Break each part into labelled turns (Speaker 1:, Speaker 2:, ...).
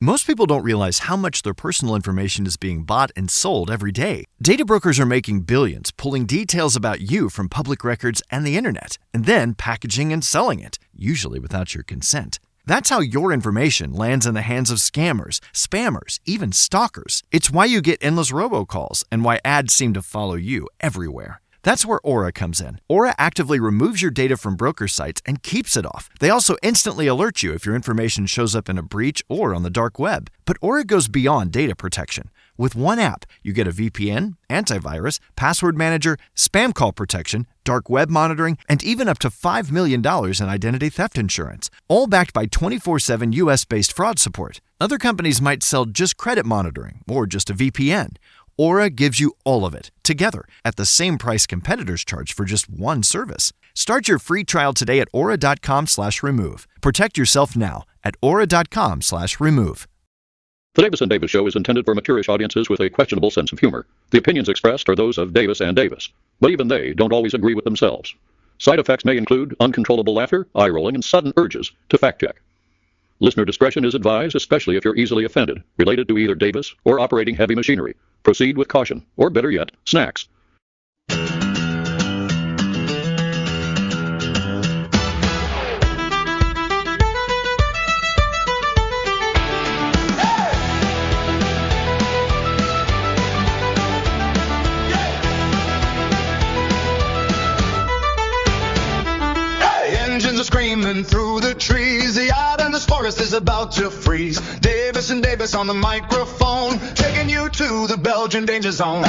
Speaker 1: Most people don't realize how much their personal information is being bought and sold every day. Data brokers are making billions, pulling details about you from public records and the internet, and then packaging and selling it, usually without your consent. That's how your information lands in the hands of scammers, spammers, even stalkers. It's why you get endless robocalls and why ads seem to follow you everywhere. That's where Aura comes in. Aura actively removes your data from broker sites and keeps it off. They also instantly alert you if your information shows up in a breach or on the dark web. But Aura goes beyond data protection. With one app, you get a VPN, antivirus, password manager, spam call protection, dark web monitoring, and even up to $5 million in identity theft insurance. All backed by 24/7 US-based fraud support. Other companies might sell just credit monitoring or just a VPN. Aura gives you all of it, together, at the same price competitors charge for just one service. Start your free trial today at aura.com/remove. Protect yourself now at aura.com/remove.
Speaker 2: The Davis & Davis Show is intended for mature-ish audiences with a questionable sense of humor. The opinions expressed are those of Davis & Davis, but even they don't always agree with themselves. Side effects may include uncontrollable laughter, eye-rolling, and sudden urges to fact-check. Listener discretion is advised, especially if you're easily offended, related to either Davis or operating heavy machinery. Proceed with caution, or better yet, snacks.
Speaker 3: Engines are screaming through the trees. The yard in this forest is about to freeze. Davis & Davis on the microphone, taking you to the Belgian danger zone.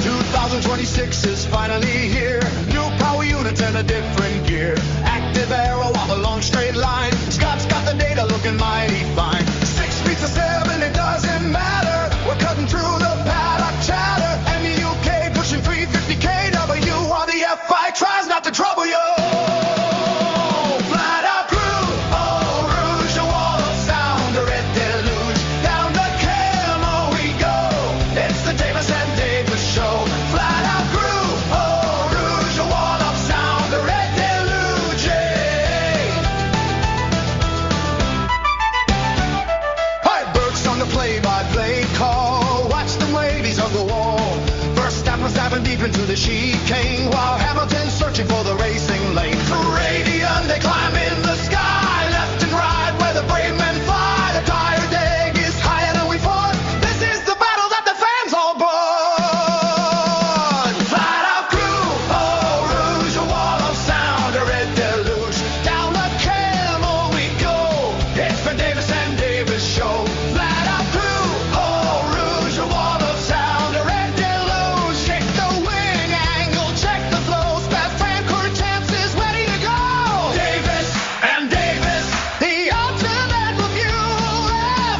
Speaker 3: 2026 is finally here. New power units and a different gear. Active arrow on the long straight line. Scott's got the data looking mighty fine. 6 feet to 7, it doesn't matter. We're cutting through the paddock chatter. And the UK pushing 350 kW while the FI tries not to trouble you. Flat out crew, oh rouge, a wall of sound, a red deluge. Down the camo we go. It's the Davis & Davis Show. Flat out crew, oh rouge, a wall of sound, a red deluge. Hi, Burke's on the play-by-play call. Watch the ladies of the wall. First step was diving deep into the chicane while Hamilton's searching for the racing lane. Radiant, they climb in the sky, left and right where the brave men fly. The tired egg is higher than we fought. This is the battle that the fans all bought. Flat out crew, oh rouge, a wall of sound, a red deluge. Down the camo we go. It's the Davis & Davis Show. Flat out crew, oh rouge, a wall of sound, a red deluge. Check the wing angle, check the flow. Spa-Francorchamps is ready to go. Davis & Davis, the ultimate review.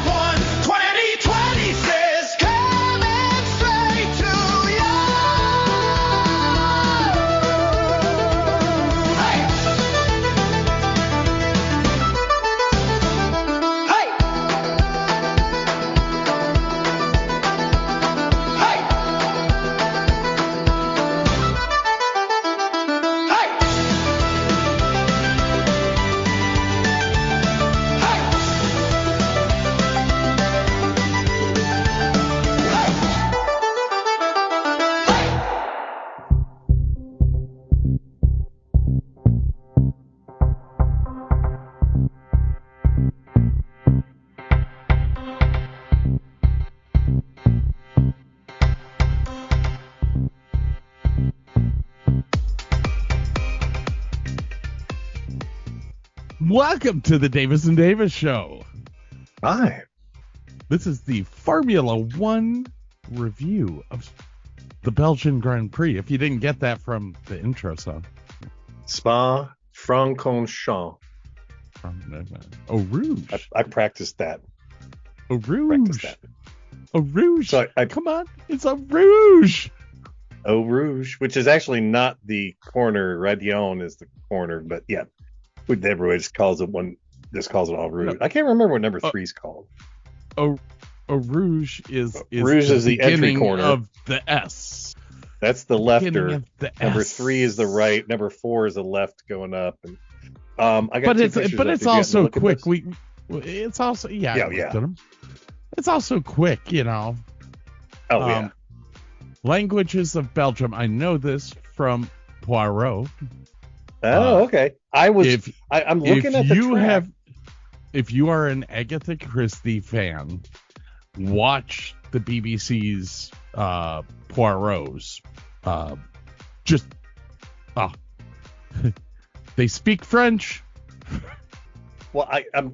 Speaker 3: F1 2026 coming straight to you. Hey! Hey! Hey! Hey!
Speaker 4: Welcome to the Davis & Davis Show.
Speaker 5: Hi.
Speaker 4: This is the Formula One review of the Belgian Grand Prix. If you didn't get that from the intro song.
Speaker 5: Spa-Francorchamps.
Speaker 4: Eau Rouge.
Speaker 5: I practiced that.
Speaker 4: Eau Rouge. Eau Rouge.
Speaker 5: So
Speaker 4: Come on. It's Eau Rouge.
Speaker 5: Eau Rouge, which is actually not the corner. Radion is the corner, but yeah. Everybody just calls it Eau Rouge.
Speaker 4: No.
Speaker 5: I can't remember what number 3 is called.
Speaker 4: Eau Rouge is
Speaker 5: Rouge is the entry
Speaker 4: beginning
Speaker 5: corner
Speaker 4: of the S.
Speaker 5: That's the
Speaker 4: Beginning
Speaker 5: lefter.
Speaker 4: of the
Speaker 5: Number
Speaker 4: S.
Speaker 5: 3 is the right. Number 4 is the left going up. And I got
Speaker 4: But
Speaker 5: two
Speaker 4: it's
Speaker 5: pictures
Speaker 4: but
Speaker 5: up.
Speaker 4: it's
Speaker 5: Did you happen to
Speaker 4: also
Speaker 5: look at
Speaker 4: quick.
Speaker 5: this?
Speaker 4: Well, it's also I
Speaker 5: Yeah,
Speaker 4: looked
Speaker 5: yeah.
Speaker 4: at 'em. It's also quick, you know.
Speaker 5: Oh yeah.
Speaker 4: Languages of Belgium. I know this from Poirot.
Speaker 5: Okay. I'm looking at the track.
Speaker 4: If you are an Agatha Christie fan, watch the BBC's Poirot's. Just they speak French.
Speaker 5: Well,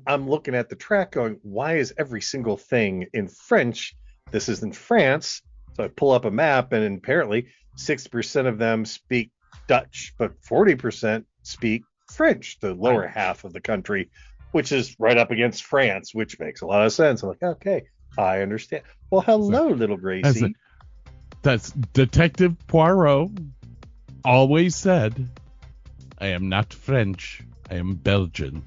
Speaker 5: I'm looking at the track going, why is every single thing in French? This is in France. So I pull up a map, and apparently 60% of them speak Dutch, but 40% speak French, the lower half of the country, which is right up against France, which makes a lot of sense. I'm like, okay, I understand. Well, hello, little Gracie.
Speaker 4: That's Detective Poirot always said, I am not French, I am Belgian.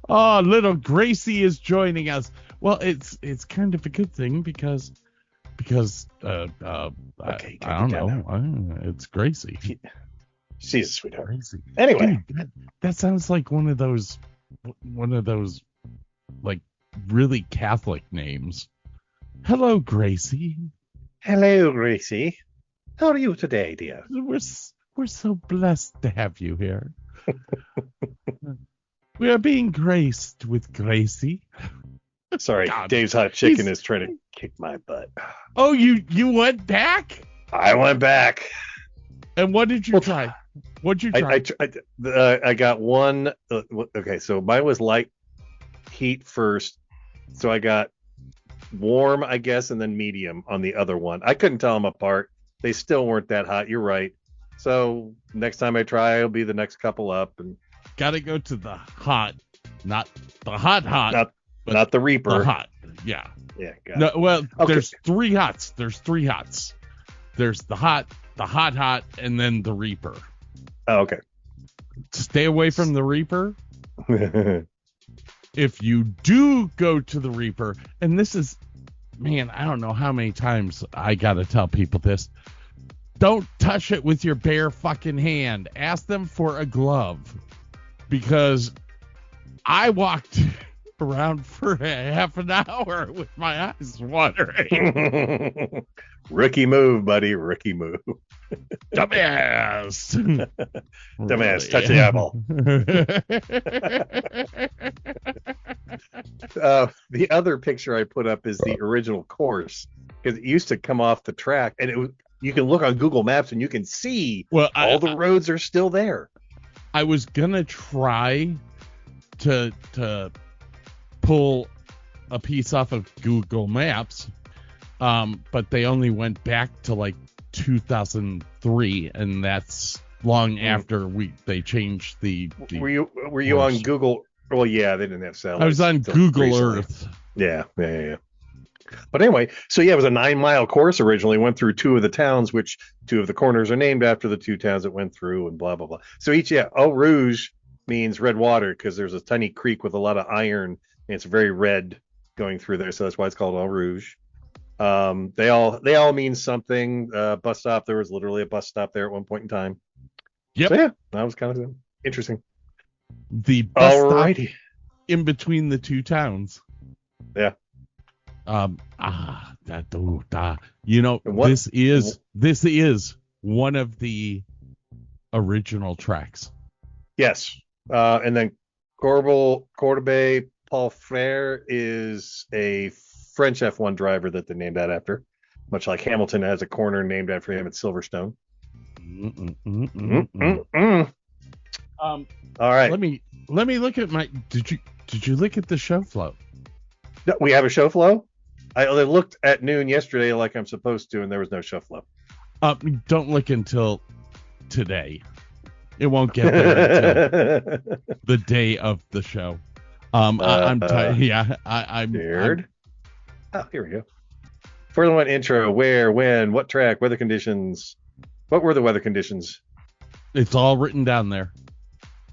Speaker 4: Oh, little Gracie is joining us. Well, it's kind of a good thing because
Speaker 5: Okay,
Speaker 4: I don't know. It's Gracie.
Speaker 5: She's a sweetheart.
Speaker 4: Gracie.
Speaker 5: Anyway,
Speaker 4: Dude, that sounds like one of those like really Catholic names. Hello, Gracie.
Speaker 5: hello, Gracie. How are you today, dear?
Speaker 4: We're so blessed to have you here. We are being graced with Gracie.
Speaker 5: Sorry,
Speaker 4: God,
Speaker 5: Dave's Hot Chicken is trying to kick my butt.
Speaker 4: Oh, you went back?
Speaker 5: I went back.
Speaker 4: And what did you try? What'd you try?
Speaker 5: I got one. Okay, so mine was light heat first. So I got warm, I guess, and then medium on the other one. I couldn't tell them apart. They still weren't that hot. You're right. So next time I try, it'll be the next couple up. And
Speaker 4: Gotta go to the hot, not the hot, but
Speaker 5: not the Reaper.
Speaker 4: the hot. Yeah.
Speaker 5: Yeah. Got
Speaker 4: No,
Speaker 5: it.
Speaker 4: well,
Speaker 5: Okay.
Speaker 4: there's three hots. There's the hot, and then the Reaper.
Speaker 5: Oh, okay.
Speaker 4: Stay away from the Reaper. If you do go to the Reaper, and this is, man, I don't know how many times I gotta tell people this. Don't touch it with your bare fucking hand. Ask them for a glove. Because I walked around for half an hour with my eyes watering.
Speaker 5: Rookie move, buddy. Rookie move.
Speaker 4: Dumbass.
Speaker 5: Dumbass. Touch the eyeball. The other picture I put up is the original course, because it used to come off the track, and you can look on Google Maps and you can see all the roads are still there.
Speaker 4: I was gonna try to pull a piece off of Google Maps, but they only went back to like 2003, and that's long after they changed the
Speaker 5: Were you on Google? Well, yeah, they didn't have satellites.
Speaker 4: I was on Google
Speaker 5: recently.
Speaker 4: Earth.
Speaker 5: Yeah. But anyway, so yeah, it was a 9-mile course originally. Went through 2 of the towns, which 2 of the corners are named after the 2 towns it went through, and blah blah blah. So Eau Rouge means red water because there's a tiny creek with a lot of iron, and it's very red going through there, so that's why it's called Eau Rouge. They all mean something. Bus stop. There was literally a bus stop there at one point in time.
Speaker 4: Yep.
Speaker 5: So yeah, that was kind of interesting.
Speaker 4: The bus stop
Speaker 5: Alrighty.
Speaker 4: in between the 2 towns.
Speaker 5: Yeah.
Speaker 4: You know,
Speaker 5: What-
Speaker 4: this is one of the original tracks.
Speaker 5: Yes. And then Corbeil Paul Frere is a French F1 driver that they named that after, much like Hamilton has a corner named after him at Silverstone. All right.
Speaker 4: Let me look at my. Did you look at the show flow?
Speaker 5: We have a show flow. I looked at noon yesterday like I'm supposed to, and there was no show flow.
Speaker 4: Don't look until today. It won't get there until the day of the show. I'm tired. Yeah, I'm
Speaker 5: scared. Oh, here we go. Formula One intro. Where, when, what track, weather conditions. What were the weather conditions?
Speaker 4: It's all written down there.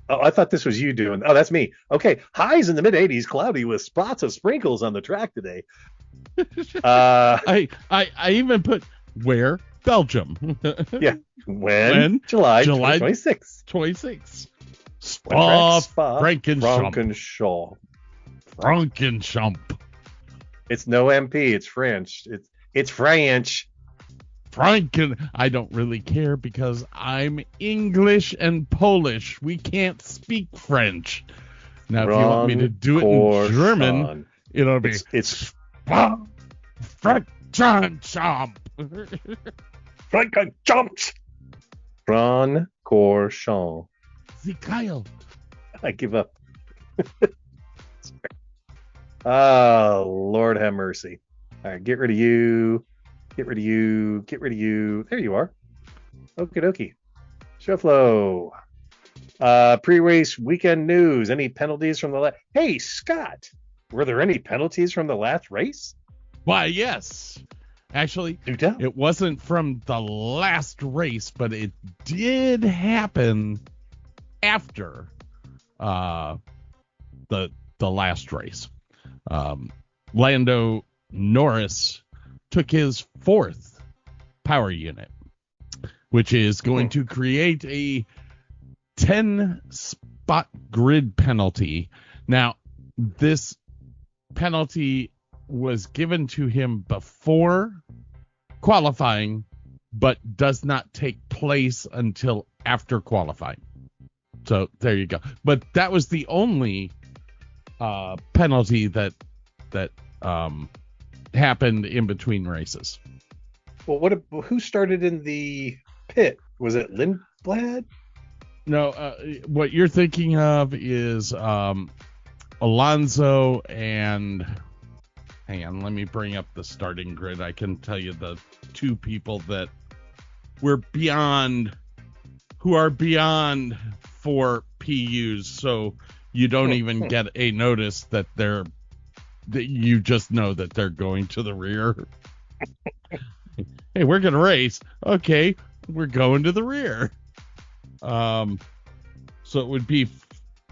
Speaker 5: Oh, I thought this was you doing. Oh, that's me. Okay. Highs in the mid 80s, cloudy with spots of sprinkles on the track today.
Speaker 4: I even put where Belgium.
Speaker 5: Yeah. When? July 26th.
Speaker 4: 26. Spa-Francorchamps. Francorchamps.
Speaker 5: It's no MP. It's French. It's French.
Speaker 4: I don't really care because I'm English and Polish. We can't spek French. Now, if you want me to do it in German, it'll be
Speaker 5: it's
Speaker 4: Francorchamps.
Speaker 5: Francorchamps. Francorchamps.
Speaker 4: See, Kyle.
Speaker 5: I give up. Oh, Lord have mercy. All right, get rid of you. Get rid of you. Get rid of you. There you are. Okie dokie. Show flow. Pre-race weekend news. Any penalties from the last? Hey, Scott, were there any penalties from the last race?
Speaker 4: Why, yes. Actually,
Speaker 5: Do tell.
Speaker 4: it wasn't from the last race, but it did happen after the last race. Lando Norris took his 4th power unit, which is going to create a 10 spot grid penalty. Now, this penalty was given to him before qualifying, but does not take place until after qualifying. So there you go. But that was the only penalty that happened in between races.
Speaker 5: Well, who started in the pit? Was it Lindblad?
Speaker 4: No, what you're thinking of is Alonso and... Hang on, let me bring up the starting grid. I can tell you the 2 people that were who are beyond 4 PUs, so you don't even get a notice that you just know that they're going to the rear. Hey, we're going to race. Okay, we're going to the rear. So it would be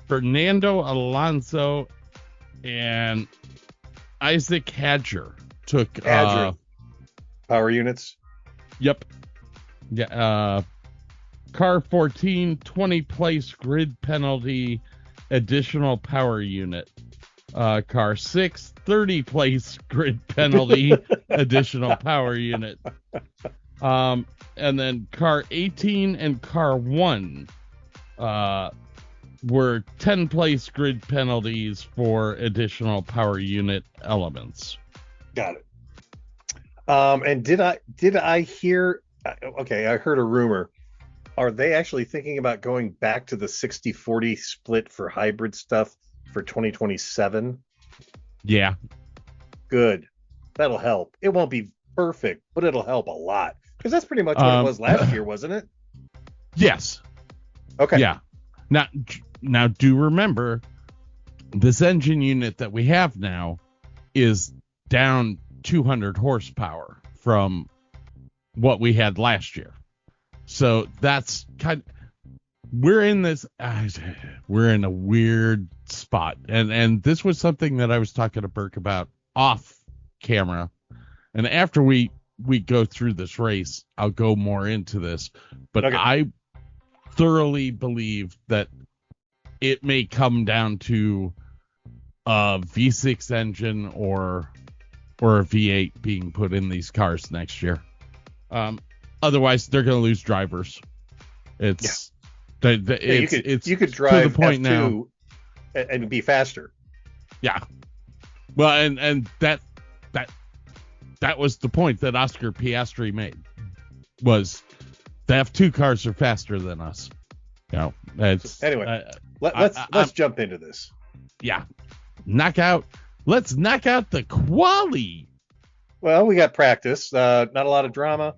Speaker 4: Fernando Alonso and Isaac Hadger took
Speaker 5: power units.
Speaker 4: Yep. Yeah. Car 14, 20 place grid penalty, additional power unit. Car 6, 30 place grid penalty, additional power unit. And then car 18 and car 1 were 10 place grid penalties for additional power unit elements.
Speaker 5: Got it. And did I hear? Okay, I heard a rumor. Are they actually thinking about going back to the 60-40 split for hybrid stuff for 2027?
Speaker 4: Yeah.
Speaker 5: Good. That'll help. It won't be perfect, but it'll help a lot. Because that's pretty much what it was last year, wasn't it?
Speaker 4: Yes.
Speaker 5: Okay.
Speaker 4: Yeah. Now do remember, this engine unit that we have now is down 200 horsepower from what we had last year. So that's we're in a weird spot. And this was something that I was talking to Burke about off camera. And after we go through this race, I'll go more into this. But okay. I thoroughly believe that it may come down to a V6 engine or a V8 being put in these cars next year. Otherwise, they're going to lose drivers. You could
Speaker 5: drive
Speaker 4: to the point
Speaker 5: F2
Speaker 4: now
Speaker 5: and be faster.
Speaker 4: Yeah. Well, and that was the point that Oscar Piastri made, was the F2 cars are faster than us. You know,
Speaker 5: anyway, let's jump into this.
Speaker 4: Yeah. Let's knock out the quali.
Speaker 5: Well, we got practice. Not a lot of drama.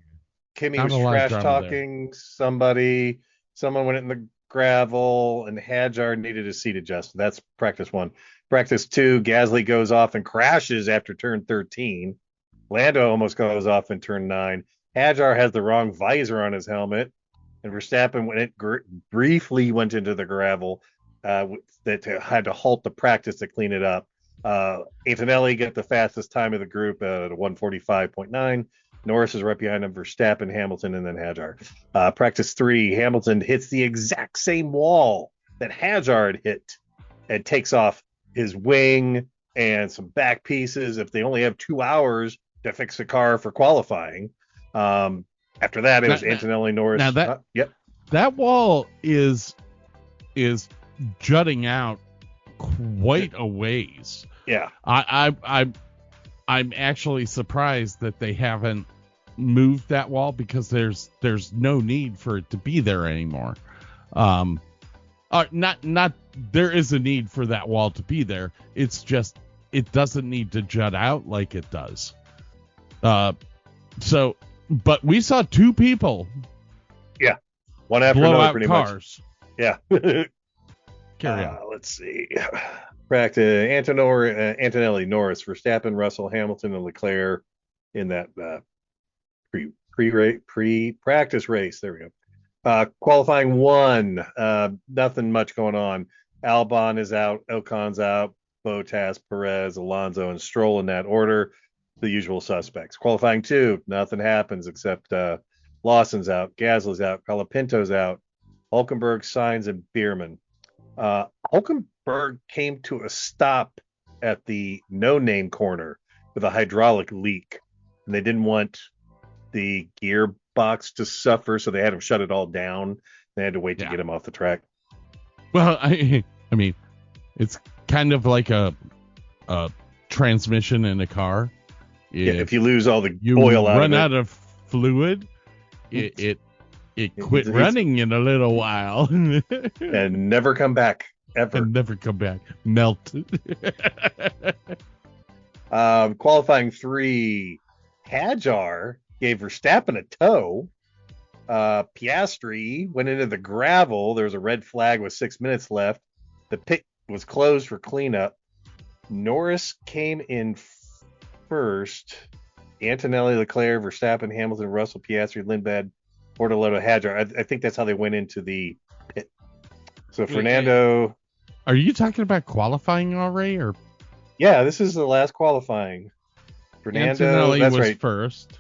Speaker 5: Kimi was trash talking somebody. Someone went in the gravel, and Hadjar needed a seat adjustment. That's practice 1. Practice 2, Gasly goes off and crashes after turn 13. Lando almost goes off in turn 9. Hadjar has the wrong visor on his helmet, and Verstappen briefly went into the gravel. That had to halt the practice to clean it up. Antonelli got the fastest time of the group at 1:45.9. Norris is right behind him, Verstappen, Hamilton, and then Hadjar. Practice 3, Hamilton hits the exact same wall that Hazard hit and takes off his wing and some back pieces. If they only have 2 hours to fix the car for qualifying, after that it was Antonelli, Norris.
Speaker 4: Now
Speaker 5: Yep.
Speaker 4: that wall is jutting out quite a ways.
Speaker 5: Yeah.
Speaker 4: I'm actually surprised that they haven't moved that wall, because there's no need for it to be there anymore. Not there is a need for that wall to be there. It's just it doesn't need to jut out like it does. But we saw 2 people
Speaker 5: One after
Speaker 4: blow
Speaker 5: another,
Speaker 4: out
Speaker 5: pretty
Speaker 4: cars.
Speaker 5: much. Yeah.
Speaker 4: Carry on.
Speaker 5: Let's see. Practice Antonelli, Norris, Verstappen, Russell, Hamilton, and Leclerc in that pre-practice race. There we go. Qualifying 1, nothing much going on. Albon is out, Ocon's out, Bottas, Perez, Alonso, and Stroll in that order. The usual suspects. Qualifying 2, nothing happens except Lawson's out, Gasly's out, Colapinto's out, Hulkenberg, Sainz, and Bierman. Hulkenberg came to a stop at the no-name corner with a hydraulic leak, and they didn't want the gearbox to suffer, so they had him shut it all down. They had to wait to get him off the track.
Speaker 4: Well, I mean, it's kind of like a transmission in a car.
Speaker 5: If you lose all the
Speaker 4: you
Speaker 5: oil
Speaker 4: run
Speaker 5: out
Speaker 4: of fluid, it quit running in a little while
Speaker 5: and never come back ever.
Speaker 4: And never come back. Melt.
Speaker 5: Qualifying 3, Hajar gave Verstappen a tow. Piastri went into the gravel. There was a red flag with 6 minutes left. The pit was closed for cleanup. Norris came in first. Antonelli, Leclerc, Verstappen, Hamilton, Russell, Piastri, Lindblad, Bortoleto, Hajar. I think that's how they went into the pit. So Fernando.
Speaker 4: Are you talking about qualifying already, or?
Speaker 5: Yeah, this is the last qualifying. Fernando,
Speaker 4: Antonelli
Speaker 5: that's
Speaker 4: was
Speaker 5: right.
Speaker 4: First.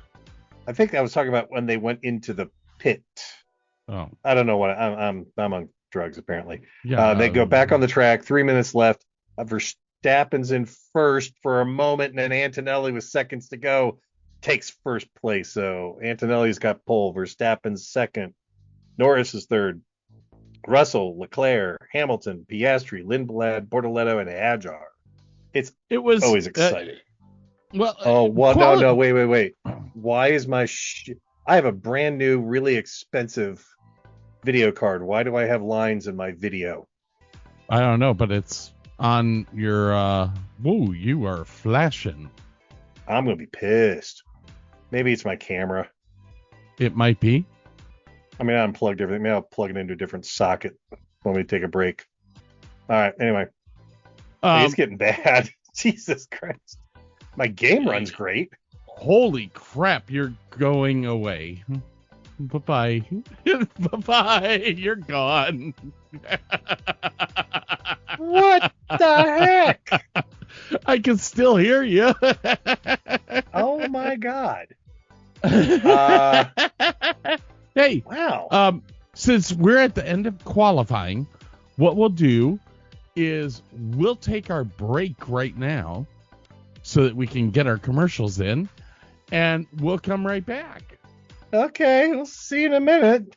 Speaker 5: I think I was talking about when they went into the pit.
Speaker 4: Oh,
Speaker 5: I don't know what I'm on drugs apparently.
Speaker 4: yeah.
Speaker 5: They go back on the track. 3 minutes left. Verstappen's in first for a moment, and then Antonelli with seconds to go takes first place. So Antonelli's got pole. Verstappen's second. Norris is third. Russell, Leclerc, Hamilton, Piastri, Lindblad, Bortoleto, and Hajar. It was always exciting. No, wait. Why is my I have a brand new, really expensive video card. Why do I have lines in my video?
Speaker 4: I don't know, but it's on your whoa, you are flashing.
Speaker 5: I'm gonna be pissed. Maybe it's my camera.
Speaker 4: It might be.
Speaker 5: I mean, I unplugged everything. Maybe I'll plug it into a different socket when we take a break. All right. Anyway, it's getting bad. Jesus Christ. My game runs great.
Speaker 4: Holy crap, you're going away. Bye-bye. Bye-bye. You're gone.
Speaker 5: What the heck?
Speaker 4: I can still hear you.
Speaker 5: Oh, my God.
Speaker 4: Hey.
Speaker 5: Wow.
Speaker 4: Since we're at the end of qualifying, what we'll do is we'll take our break right now so that we can get our commercials in, and we'll come right back.
Speaker 5: Okay, we'll see you in a minute.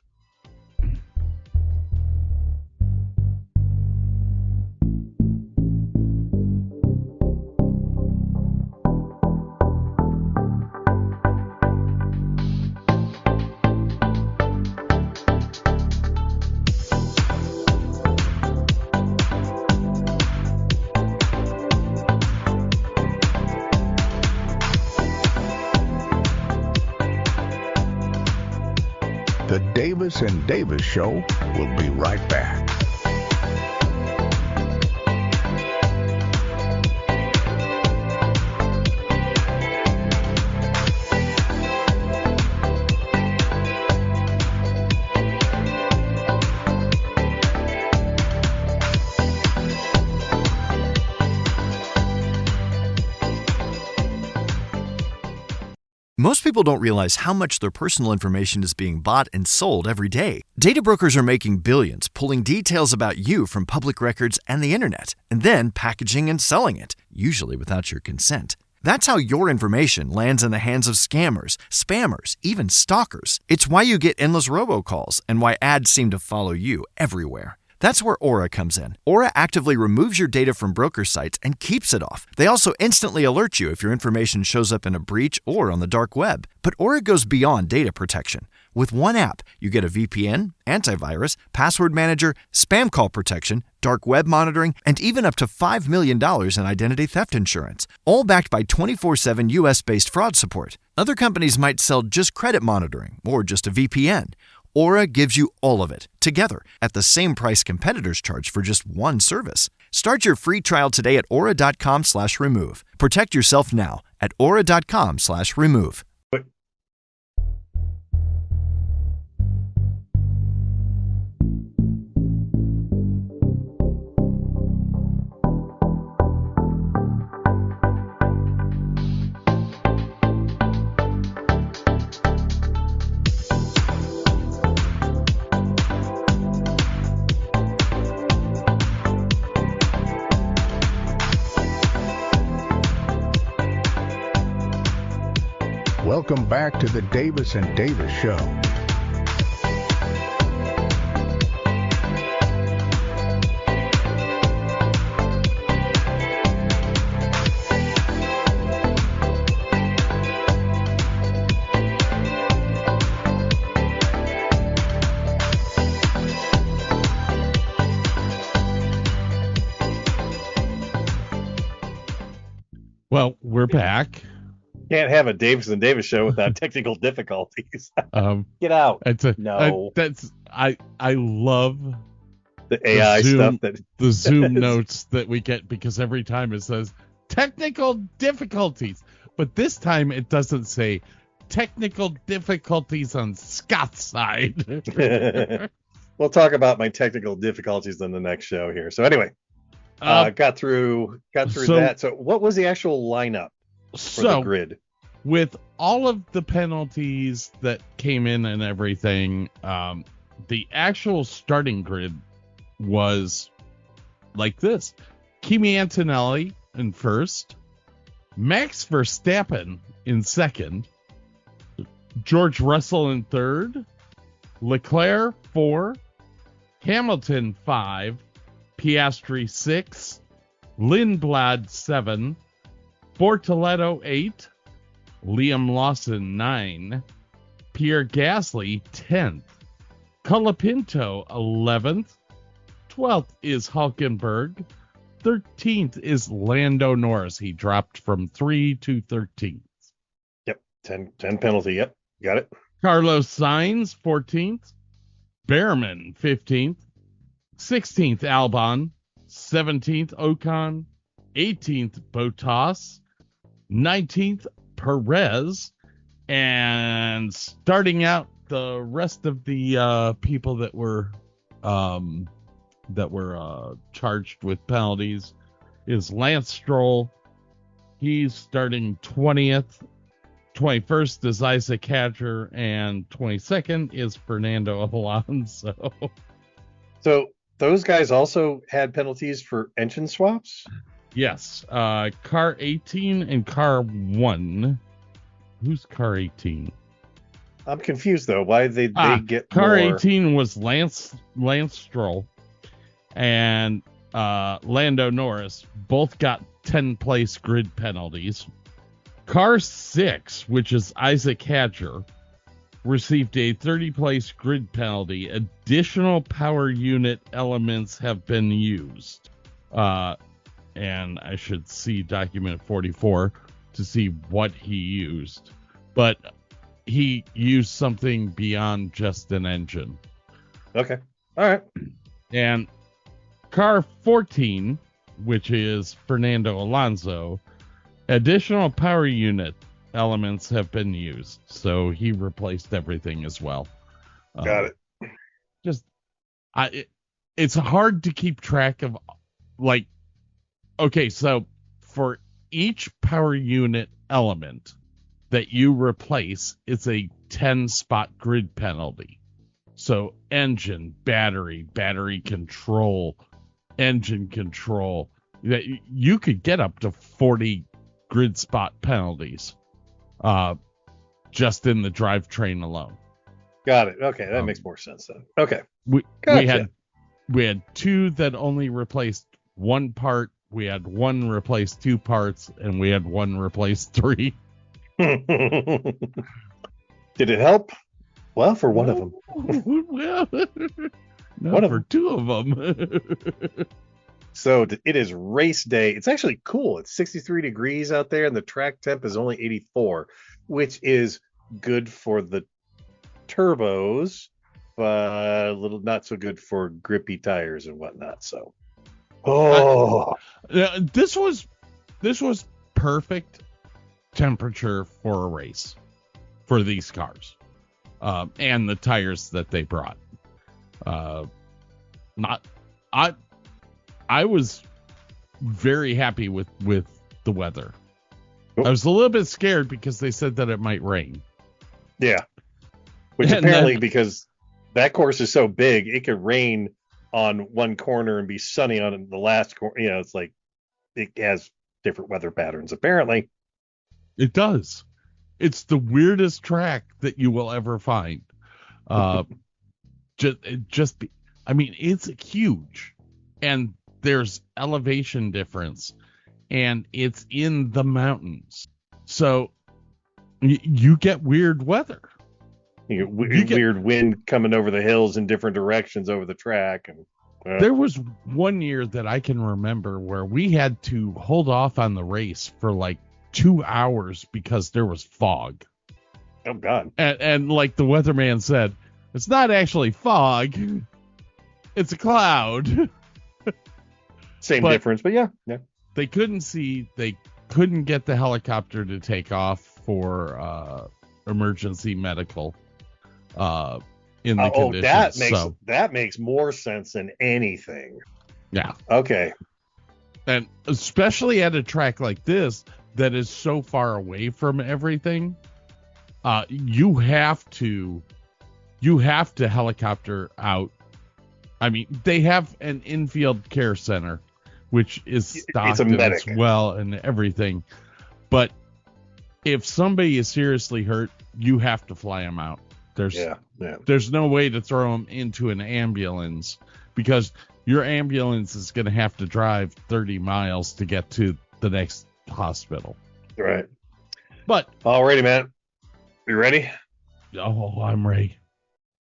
Speaker 6: The Davis and Davis Show will be right back.
Speaker 1: Most people don't realize how much their personal information is being bought and sold every day. Data brokers are making billions, pulling details about you from public records and the internet, and then packaging and selling it, usually without your consent. That's how your information lands in the hands of scammers, spammers, even stalkers. It's why you get endless robocalls and why ads seem to follow you everywhere. That's where Aura comes in. Aura actively removes your data from broker sites and keeps it off. They also instantly alert you if your information shows up in a breach or on the dark web. But Aura goes beyond data protection. With one app, you get a VPN, antivirus, password manager, spam call protection, dark web monitoring, and even up to $5 million in identity theft insurance. All backed by 24/7 US-based fraud support. Other companies might sell just credit monitoring or just a VPN. Aura gives you all of it, together, at the same price competitors charge for just one service. Start your free trial today at aura.com/remove. Protect yourself now at aura.com/remove.
Speaker 6: Welcome back to the Davis and Davis Show.
Speaker 4: Well, we're back.
Speaker 5: Can't have a Davis and Davis show without technical difficulties. Get out. No.
Speaker 4: I love
Speaker 5: the AI
Speaker 4: Zoom,
Speaker 5: stuff that
Speaker 4: the Zoom notes that we get, because every time it says technical difficulties, but this time it doesn't say technical difficulties on Scott's side.
Speaker 5: We'll talk about my technical difficulties in the next show here. So anyway, got through that. So what was the actual lineup for the grid?
Speaker 4: With all of the penalties that came in and everything, the actual starting grid was like this: Kimi Antonelli in first, Max Verstappen in second, George Russell in third, Leclerc 4, Hamilton 5, Piastri 6, Lindblad 7, Bortoleto 8, Liam Lawson 9, Pierre Gasly 10th, Colapinto 11th, 12th is Hulkenberg, 13th is Lando Norris. He dropped from 3 to 13th.
Speaker 5: Yep, 10 penalty. Yep, got it.
Speaker 4: Carlos Sainz 14th, Behrman 15th, 16th Albon, 17th Ocon, 18th Bottas, 19th Perez, and starting out the rest of the people that were charged with penalties is Lance Stroll. He's starting 20th. 21st is Isaac Hadjar, and 22nd is Fernando Alonso.
Speaker 5: So those guys also had penalties for engine swaps?
Speaker 4: Yes, car 18 and car 1. Who's car 18?
Speaker 5: I'm confused though. Why they get
Speaker 4: car
Speaker 5: more...
Speaker 4: 18 was Lance Stroll and Lando Norris. Both got 10 place grid penalties. Car 6, which is Isaac Hadjar, received a 30 place grid penalty. Additional power unit elements have been used. And I should see document 44 to see what he used. But he used something beyond just an engine.
Speaker 5: Okay. All right.
Speaker 4: And car 14, which is Fernando Alonso, additional power unit elements have been used. So he replaced everything as well.
Speaker 5: Got it.
Speaker 4: It's hard to keep track of, like, okay, so for each power unit element, that you replace, it's a 10-spot grid penalty. So engine, battery control, engine control, that you could get up to 40 grid spot penalties just in the drivetrain alone.
Speaker 5: Got it. Okay, that makes more sense then. Okay.
Speaker 4: We had 2 that only replaced 1 part, we had 1 replace 2 parts, and we had 1 replace 3.
Speaker 5: Did it help? Well, for one of them.
Speaker 4: Well, no,
Speaker 5: One of
Speaker 4: for
Speaker 5: them.
Speaker 4: 2 of them.
Speaker 5: So it is race day. It's actually cool. It's 63 degrees out there, and the track temp is only 84, which is good for the turbos, but a little not so good for grippy tires and whatnot. So,
Speaker 4: This was perfect temperature for a race for these cars, and the tires that they brought. I was very happy with the weather.
Speaker 5: Oh.
Speaker 4: I was a little bit scared because they said that it might rain.
Speaker 5: yeah. Which
Speaker 4: And
Speaker 5: apparently,
Speaker 4: then-
Speaker 5: because that course is so big, it could rain on one corner and be sunny on the last corner. You know, it's like it has different weather patterns. Apparently,
Speaker 4: It does. It's the weirdest track that you will ever find. I mean, it's huge, and there's elevation difference, and it's in the mountains. So you get weird weather.
Speaker 5: you know,
Speaker 4: You get-
Speaker 5: weird wind coming over the hills in different directions over the track, and
Speaker 4: There was one year that I can remember where we had to hold off on the race for like 2 hours because there was fog.
Speaker 5: oh god,
Speaker 4: And like the weatherman said, it's not actually fog. It's a cloud.
Speaker 5: same
Speaker 4: But-
Speaker 5: difference, but yeah.
Speaker 4: They couldn't get the helicopter to take off for emergency medical in the conditions.
Speaker 5: That makes more sense than anything.
Speaker 4: Yeah.
Speaker 5: Okay,
Speaker 4: And especially at a track like this that is so far away from everything, you have to helicopter out. I mean, they have an infield care center, which is
Speaker 5: It's
Speaker 4: stocked
Speaker 5: a
Speaker 4: and
Speaker 5: medic.
Speaker 4: it's well and everything. But if somebody is seriously hurt, you have to fly them out.
Speaker 5: yeah.
Speaker 4: There's no way to throw them into an ambulance because your ambulance is going to have to drive 30 miles to get to the next hospital.
Speaker 5: Right.
Speaker 4: But,
Speaker 5: Alrighty, man. You ready?
Speaker 4: oh, I'm ready.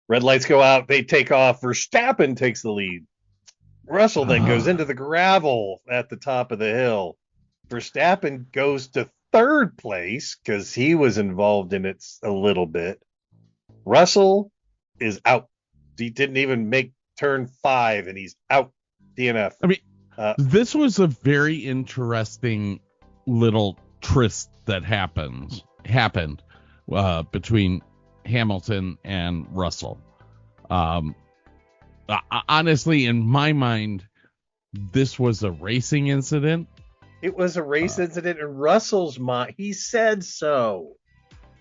Speaker 5: Red lights go out. They take off. Verstappen takes the lead. Russell then goes into the gravel at the top of the hill. Verstappen goes to third place because he was involved in it a little bit. Russell is out. He didn't even make turn 5, and he's out. DNF.
Speaker 4: I mean, this was a very interesting little tryst that happened between Hamilton and Russell. Honestly, in my mind, this was a racing incident.
Speaker 5: It was a race incident in Russell's mind. He said so.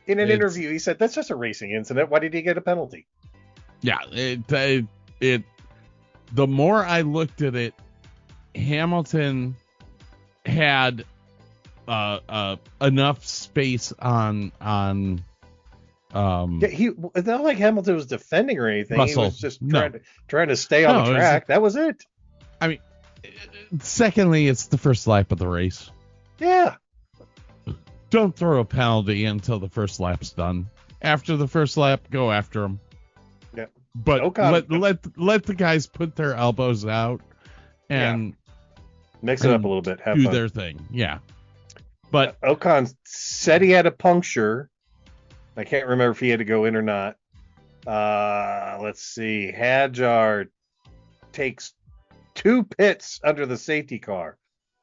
Speaker 5: In an
Speaker 4: It's-
Speaker 5: interview, he said, that's just a racing incident. Why did he get a penalty?
Speaker 4: Yeah, it the more I looked at it, Hamilton had enough space on
Speaker 5: Yeah, it's not like Hamilton was defending or anything.
Speaker 4: Russell,
Speaker 5: He was just
Speaker 4: no.
Speaker 5: trying to stay on
Speaker 4: No,
Speaker 5: the
Speaker 4: it was-
Speaker 5: track. That was it.
Speaker 4: secondly, it's the first lap of the race.
Speaker 5: Yeah.
Speaker 4: Don't throw a penalty until the first lap's done. After the first lap, go after them.
Speaker 5: Yeah.
Speaker 4: But
Speaker 5: Ocon-
Speaker 4: let the guys put their elbows out and
Speaker 5: Mix it up a little bit. Have
Speaker 4: do
Speaker 5: fun.
Speaker 4: their thing. Yeah. But
Speaker 5: Ocon said he had a puncture. I can't remember if he had to go in or not. Let's see. Hadjar takes 2 pits under the safety car.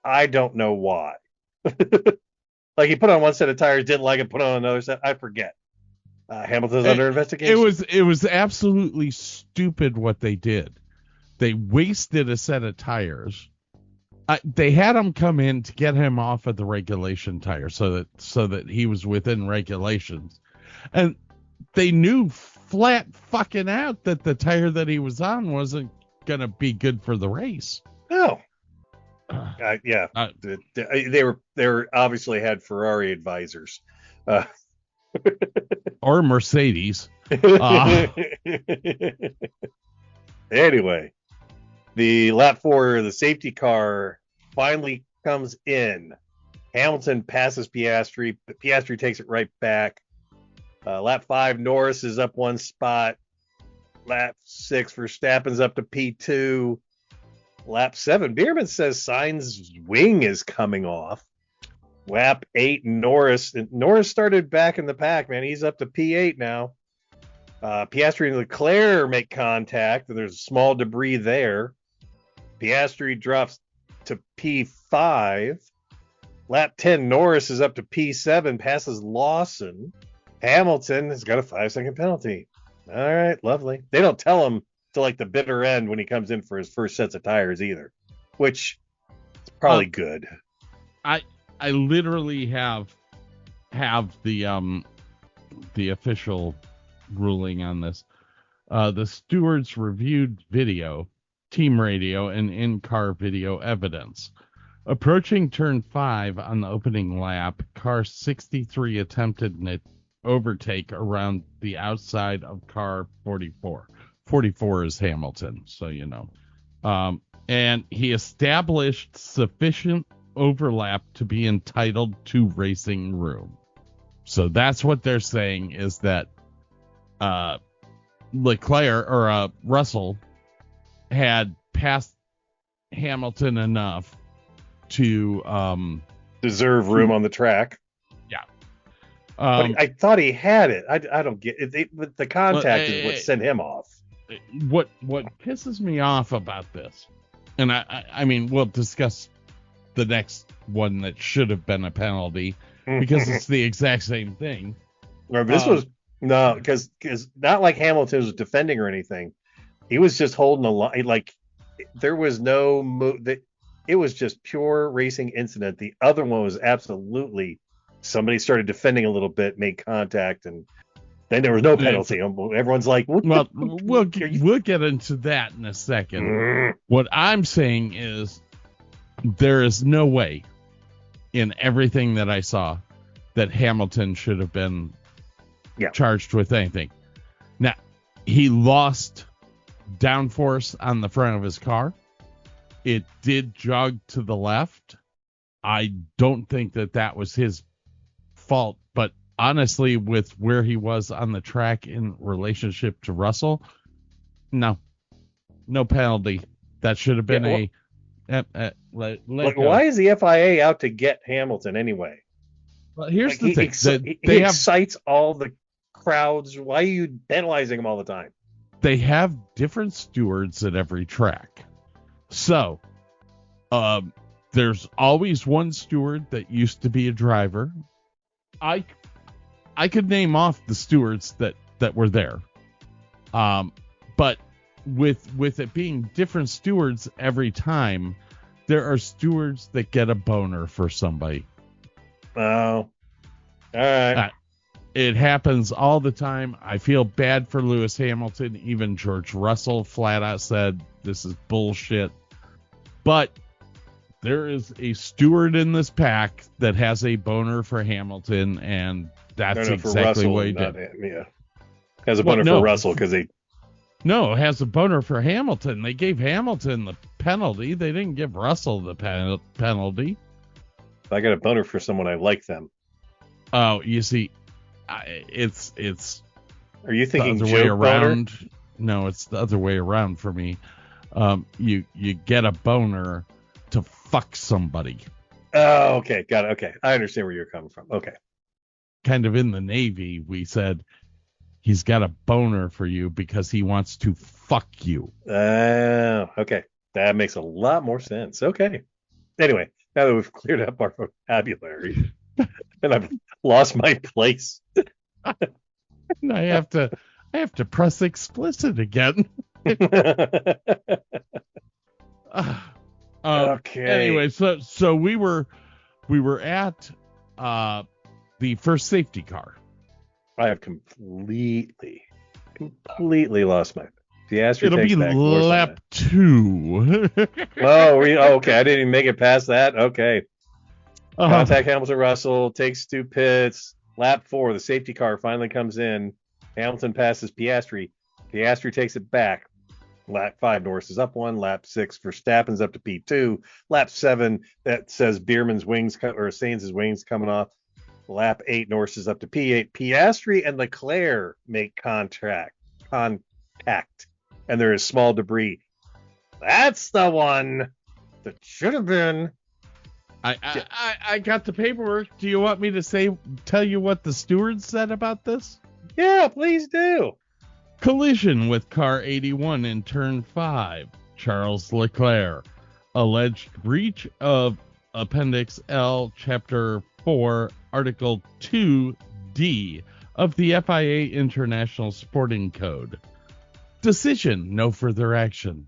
Speaker 5: I don't know why. Like he put on one set of tires, didn't like it, put on another set. I forget. Hamilton's under investigation.
Speaker 4: it was absolutely stupid what they did. They wasted a set of tires They had him come in to get him off of the regulation tire so that he was within regulations. And they knew flat fucking out that the tire that he was on wasn't going to be good for the race.
Speaker 5: No. Yeah. They were obviously had Ferrari advisors.
Speaker 4: Or Mercedes.
Speaker 5: Anyway, the lap 4, the safety car finally comes in. Hamilton passes Piastri, but Piastri takes it right back. Lap 5, Norris is up 1 spot. Lap 6, Verstappen's up to P2. Lap 7, Bierman says Sainz's wing is coming off. Lap 8, Norris started back in the pack, man. He's up to P8 now. Piastri and Leclerc make contact. There's small debris there. Piastri drops to P5. Lap 10, Norris is up to P7, passes Lawson. Hamilton has got a 5-second penalty. All right, lovely. They don't tell him to like the bitter end when he comes in for his first sets of tires either, which is probably good.
Speaker 4: I literally have the official ruling on this. The stewards reviewed video, team radio, and in-car video evidence. Approaching turn 5 on the opening lap, car 63 attempted an overtake around the outside of car 44. 44 is Hamilton, so you know. And he established sufficient overlap to be entitled to racing room. So that's what they're saying, is that Leclerc or Russell had passed Hamilton enough to
Speaker 5: deserve room on the track.
Speaker 4: Yeah.
Speaker 5: But I thought he had it. I don't get it. But the contact is what sent him off.
Speaker 4: What pisses me off about this, and I mean, we'll discuss the next one that should have been a penalty because it's the exact same thing.
Speaker 5: No, this was no, because not like Hamilton was defending or anything. He was just holding a line. Like there was no move. It was just pure racing incident. The other one was absolutely somebody started defending a little bit, made contact, and then there was no penalty. Everyone's like,
Speaker 4: well, we'll get into that in a second. What I'm saying is there is no way in everything that I saw that Hamilton should have been charged with anything. Now, he lost downforce on the front of his car. It did jog to the left. I don't think that was his fault, but honestly, with where he was on the track in relationship to Russell, no penalty. That should have been
Speaker 5: why is the FIA out to get Hamilton anyway?
Speaker 4: Well, here's the thing.
Speaker 5: He excites all the crowds. Why are you penalizing him all the time?
Speaker 4: They have different stewards at every track. So, there's always one steward that used to be a driver. I could name off the stewards that were there. But with it being different stewards every time, there are stewards that get a boner for somebody.
Speaker 5: Oh, all right.
Speaker 4: It happens all the time. I feel bad for Lewis Hamilton. Even George Russell flat out said this is bullshit. But there is a steward in this pack that has a boner for Hamilton, and that's exactly what he did.
Speaker 5: Has a boner for Russell because he.
Speaker 4: No, has a boner for Hamilton. They gave Hamilton the penalty. They didn't give Russell the penalty.
Speaker 5: If I got a boner for someone, I like them.
Speaker 4: Oh, you see, it's.
Speaker 5: Are you thinking
Speaker 4: the other way around? Boner? No, it's the other way around for me. You get a boner to fuck somebody.
Speaker 5: Oh, okay, got it. Okay, I understand where you're coming from. Okay.
Speaker 4: Kind of in the Navy, we said he's got a boner for you because he wants to fuck you.
Speaker 5: Okay. That makes a lot more sense. Okay. Anyway, now that we've cleared up our vocabulary and I've lost my place.
Speaker 4: And I have to press explicit again.
Speaker 5: Okay.
Speaker 4: Anyway, so we were at the first safety car.
Speaker 5: I have completely lost my. Piastri
Speaker 4: It'll
Speaker 5: takes
Speaker 4: be
Speaker 5: back Norris on
Speaker 4: lap 2.
Speaker 5: that. Okay. I didn't even make it past that. Okay. Contact Hamilton Russell, takes 2 pits. Lap 4, the safety car finally comes in. Hamilton passes Piastri. Piastri takes it back. Lap 5, Norris is up 1. Lap 6, Verstappen's up to P2. Lap 7, that says Bierman's wings or Sainz's wings coming off. Lap 8, Norris is up to P8. Piastri and Leclerc make contact, and there is small debris. That's the one that should have been.
Speaker 4: I got the paperwork. Do you want me to tell you what the steward said about this?
Speaker 5: Yeah, please do.
Speaker 4: Collision with car 81 in turn 5. Charles Leclerc. Alleged breach of Appendix L, Chapter 4, Article 2D of the FIA International Sporting Code. Decision: no further action.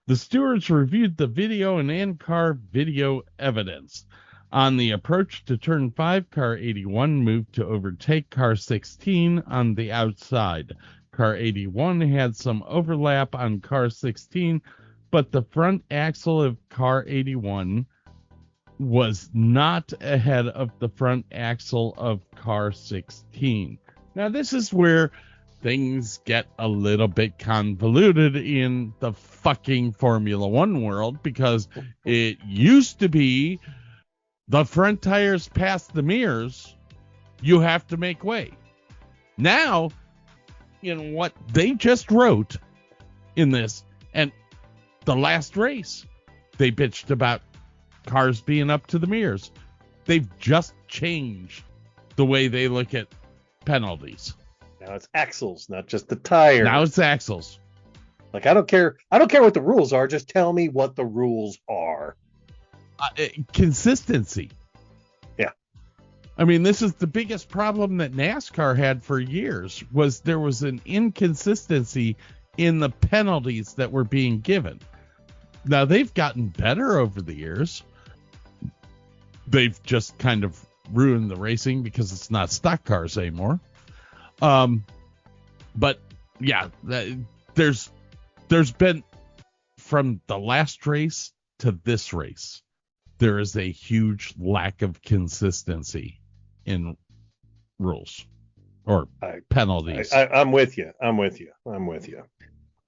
Speaker 4: The stewards reviewed the video and in-car video evidence. On the approach to turn 5, car 81 moved to overtake car 16 on the outside. Car 81 had some overlap on car 16, but the front axle of car 81 was not ahead of the front axle of car 16. Now, this is where things get a little bit convoluted in the fucking Formula One world, because it used to be the front tires past the mirrors, you have to make way. Now, in what they just wrote in this, and the last race, they bitched about cars being up to the mirrors. They've just changed the way they look at penalties.
Speaker 5: Now it's axles, not just the tire.
Speaker 4: Now it's axles.
Speaker 5: Like, I don't care what the rules are. Just tell me what the rules are.
Speaker 4: Consistency.
Speaker 5: Yeah.
Speaker 4: I mean, this is the biggest problem that NASCAR had for years, was there was an inconsistency in the penalties that were being given. Now, they've gotten better over the years. They've just kind of ruined the racing because it's not stock cars anymore. But yeah, there's been, from the last race to this race, there is a huge lack of consistency in rules or penalties.
Speaker 5: I'm with you.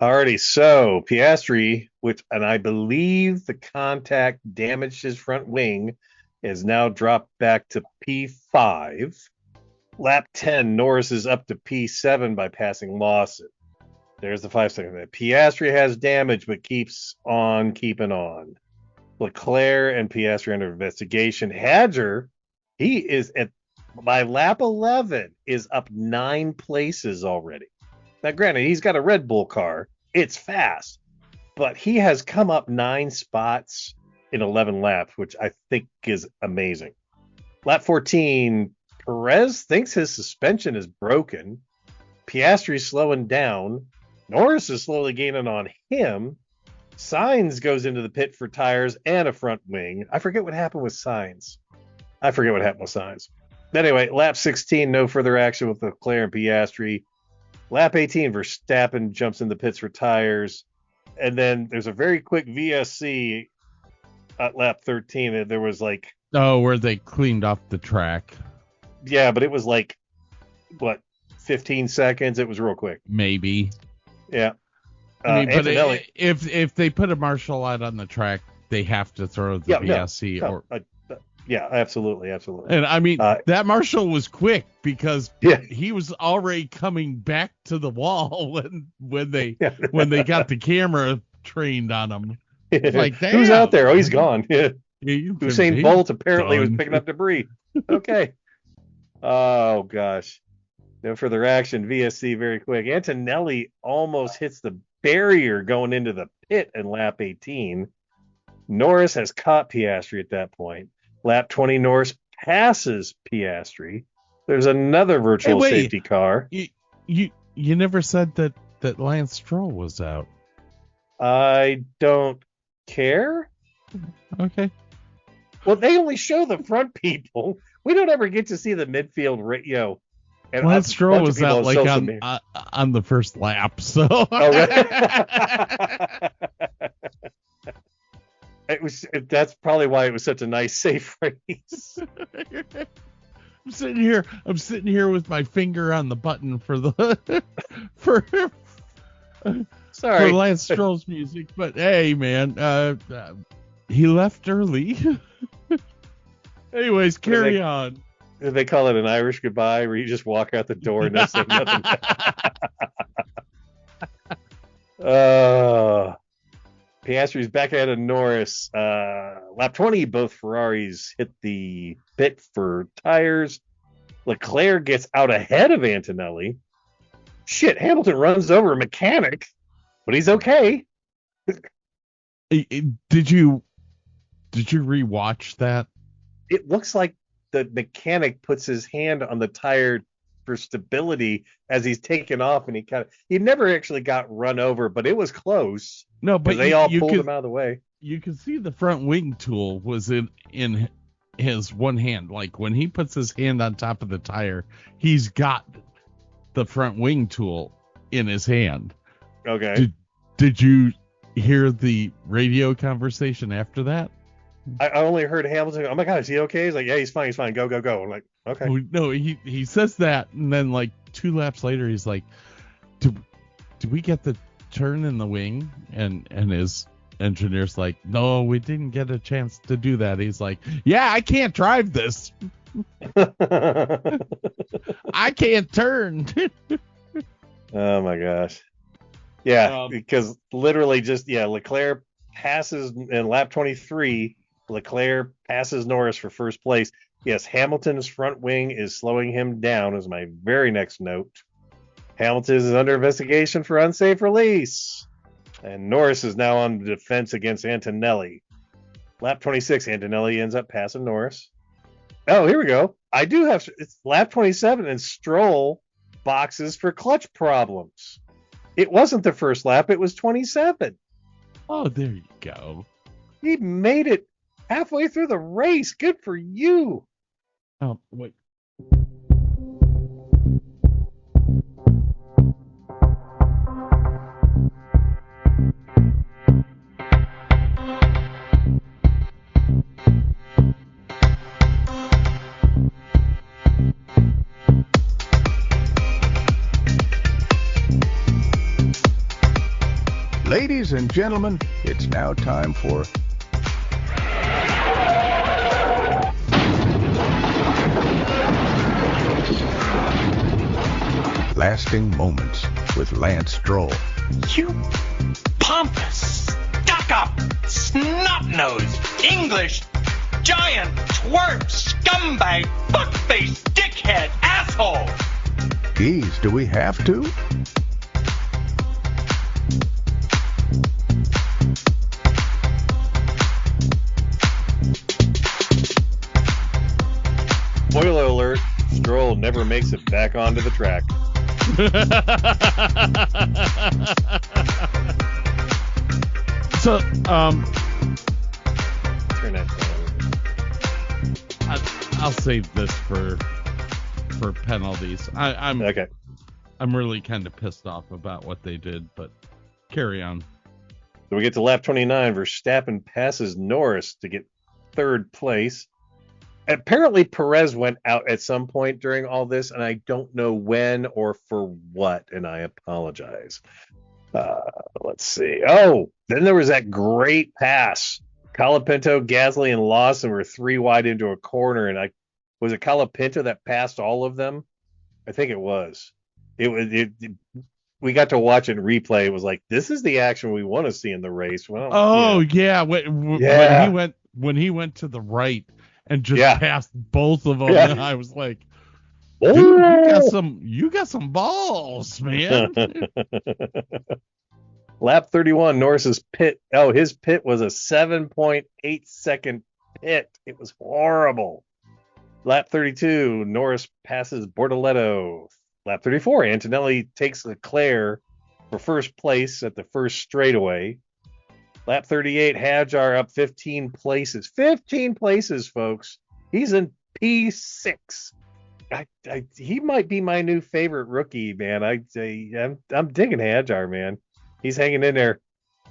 Speaker 5: Alrighty, so Piastri, and I believe the contact damaged his front wing, is now dropped back to P5. Lap 10, Norris is up to P7 by passing Lawson. There's the 5-second. Piastri has damage, but keeps on keeping on. Leclerc and Piastri under investigation. Hadger, he is by lap 11, is up 9 places already. Now, granted, he's got a Red Bull car. It's fast. But he has come up 9 spots in 11 laps, which I think is amazing. Lap 14, Perez thinks his suspension is broken. Piastri's slowing down. Norris is slowly gaining on him. Sainz goes into the pit for tires and a front wing. I forget what happened with Sainz. Anyway, lap 16, no further action with Leclerc and Piastri. Lap 18, Verstappen jumps in the pits for tires. And then there's a very quick VSC at lap 13. There was
Speaker 4: where they cleaned off the track.
Speaker 5: Yeah, but it was 15 seconds. It was real quick.
Speaker 4: Maybe.
Speaker 5: Yeah.
Speaker 4: I mean, but
Speaker 5: Antonelli,
Speaker 4: if they put a martial light on the track, they have to throw the VSC.
Speaker 5: Yeah, absolutely.
Speaker 4: And I mean, that marshal was quick because he was already coming back to the wall when they got the camera trained on him. Like, damn.
Speaker 5: Who's out there? Oh, he's gone. Yeah.
Speaker 4: He's
Speaker 5: Usain Bolt apparently was picking up debris. Okay. Oh gosh. No further action. VSC very quick. Antonelli almost hits the barrier going into the pit in lap 18. Norris has caught Piastri at that point. Lap 20, Norris passes Piastri. There's another virtual safety car.
Speaker 4: You never said that Lance Stroll was out.
Speaker 5: I don't care.
Speaker 4: Okay.
Speaker 5: Well, they only show the front people. We don't ever get to see the midfield, and
Speaker 4: Lance Stroll
Speaker 5: bunch of
Speaker 4: was
Speaker 5: people
Speaker 4: out
Speaker 5: on
Speaker 4: like
Speaker 5: social media.
Speaker 4: on the first lap, so.
Speaker 5: Oh, really? That's probably why it was such a nice, safe race.
Speaker 4: I'm sitting here with my finger on the button for the for
Speaker 5: Sorry.
Speaker 4: Lance Stroll's music, but hey, man, he left early. Anyways, carry on.
Speaker 5: They call it an Irish goodbye, where you just walk out the door and say nothing. Piastri's back ahead of Norris. Lap 20, both Ferraris hit the pit for tires. Leclerc gets out ahead of Antonelli. Shit, Hamilton runs over a mechanic, but he's okay.
Speaker 4: Did you rewatch that?
Speaker 5: It looks like the mechanic puts his hand on the tire for stability as he's taken off, and he never actually got run over, but it was close.
Speaker 4: No, but
Speaker 5: they all pulled him out of the way.
Speaker 4: You can see the front wing tool was in his one hand. Like when he puts his hand on top of the tire, he's got the front wing tool in his hand.
Speaker 5: Okay.
Speaker 4: Did you hear the radio conversation after that?
Speaker 5: I only heard Hamilton. Oh my God, is he okay? He's like, yeah, he's fine. Go. I'm like, okay.
Speaker 4: No, he says that, and then like 2 laps later, he's like, "Do we get the turn in the wing?" And his engineer's like, "No, we didn't get a chance to do that." He's like, "Yeah, I can't drive this. I can't turn."
Speaker 5: Oh my gosh. Yeah, because literally Leclerc passes in lap 23. Leclerc passes Norris for first place. Yes, Hamilton's front wing is slowing him down, is my very next note. Hamilton is under investigation for unsafe release. And Norris is now on the defense against Antonelli. Lap 26, Antonelli ends up passing Norris. Oh, here we go. It's lap 27, and Stroll boxes for clutch problems. It wasn't the first lap, it was 27.
Speaker 4: Oh, there you go.
Speaker 5: He made it halfway through the race. Good for you.
Speaker 4: Oh, wait.
Speaker 6: Ladies and gentlemen, it's now time for Lasting Moments with Lance Stroll.
Speaker 7: You pompous, stuck-up, snot-nosed, English, giant, twerp, scumbag, fuckface, dickhead, asshole!
Speaker 6: Geez, do we have to?
Speaker 5: Spoiler alert, Stroll never makes it back onto the track.
Speaker 4: So,
Speaker 5: Turn that down.
Speaker 4: I'll save this for penalties. I'm
Speaker 5: Okay.
Speaker 4: I'm really kind of pissed off about what they did, but carry on.
Speaker 5: So we get to lap 29. Verstappen passes Norris to get third place. Apparently, Perez went out at some point during all this, and I don't know when or for what, and I apologize. Let's see. Oh, then there was that great pass. Colapinto, Gasly, and Lawson were 3 wide into a corner, and was it Colapinto that passed all of them? I think it was. We got to watch it in replay. It was like, this is the action we want to see in the race. Well,
Speaker 4: yeah. When he went to the right and just passed both of them, and I was like, dude, you got some balls, man.
Speaker 5: Lap 31, Norris's pit. Oh, his pit was a 7.8 second pit. It was horrible. Lap 32, Norris passes Bortoletto. Lap 34, Antonelli takes Leclerc for first place at the first straightaway. Lap 38, Hadjar up 15 places. 15 places, folks. He's in P6. He might be my new favorite rookie, man. I'm digging Hadjar, man. He's hanging in there.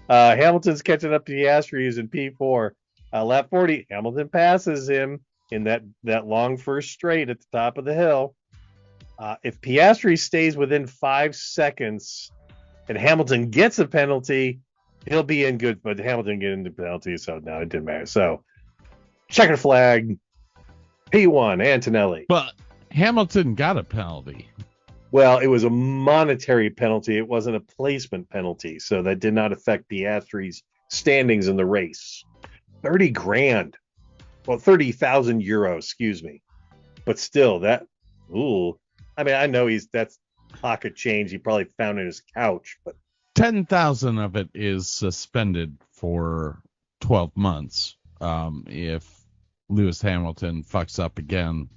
Speaker 5: Hamilton's catching up to Piastri, who's in P4. Lap 40, Hamilton passes him in that long first straight at the top of the hill. If Piastri stays within 5 seconds and Hamilton gets a penalty, he'll be in good, but Hamilton get into penalty, so no, it didn't matter. So, checker flag, P1, Antonelli.
Speaker 4: But Hamilton got a penalty.
Speaker 5: Well, it was a monetary penalty. It wasn't a placement penalty, so that did not affect Piastri's standings in the race. 30 grand. Well, 30,000 euros, excuse me. But still, I mean, I know that's pocket change he probably found in his couch, but
Speaker 4: 10,000 of it is suspended for 12 months. If Lewis Hamilton fucks up again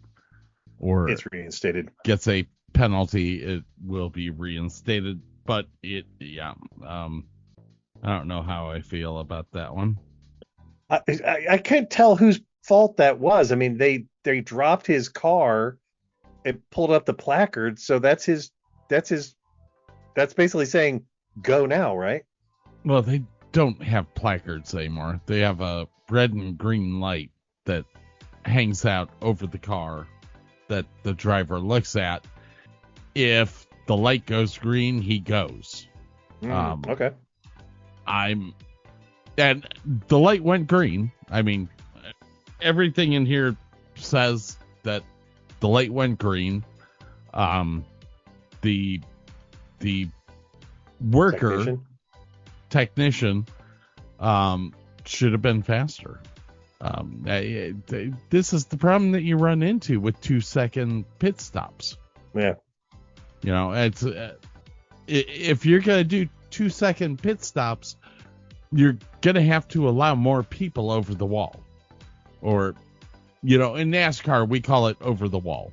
Speaker 4: or
Speaker 5: it's reinstated,
Speaker 4: gets a penalty, it will be reinstated. But I don't know how I feel about that one.
Speaker 5: I can't tell whose fault that was. I mean, they dropped his car, it pulled up the placard, so that's basically saying go now, right?
Speaker 4: Well, they don't have placards anymore. They have a red and green light that hangs out over the car that the driver looks at. If the light goes green, he goes.
Speaker 5: Okay.
Speaker 4: And the light went green. I mean, everything in here says that the light went green. The worker technician should have been faster. This is the problem that you run into with 2-second pit stops.
Speaker 5: Yeah.
Speaker 4: You know, it's if you're gonna do 2-second pit stops, you're gonna have to allow more people over the wall, or, you know, in NASCAR we call it over the wall.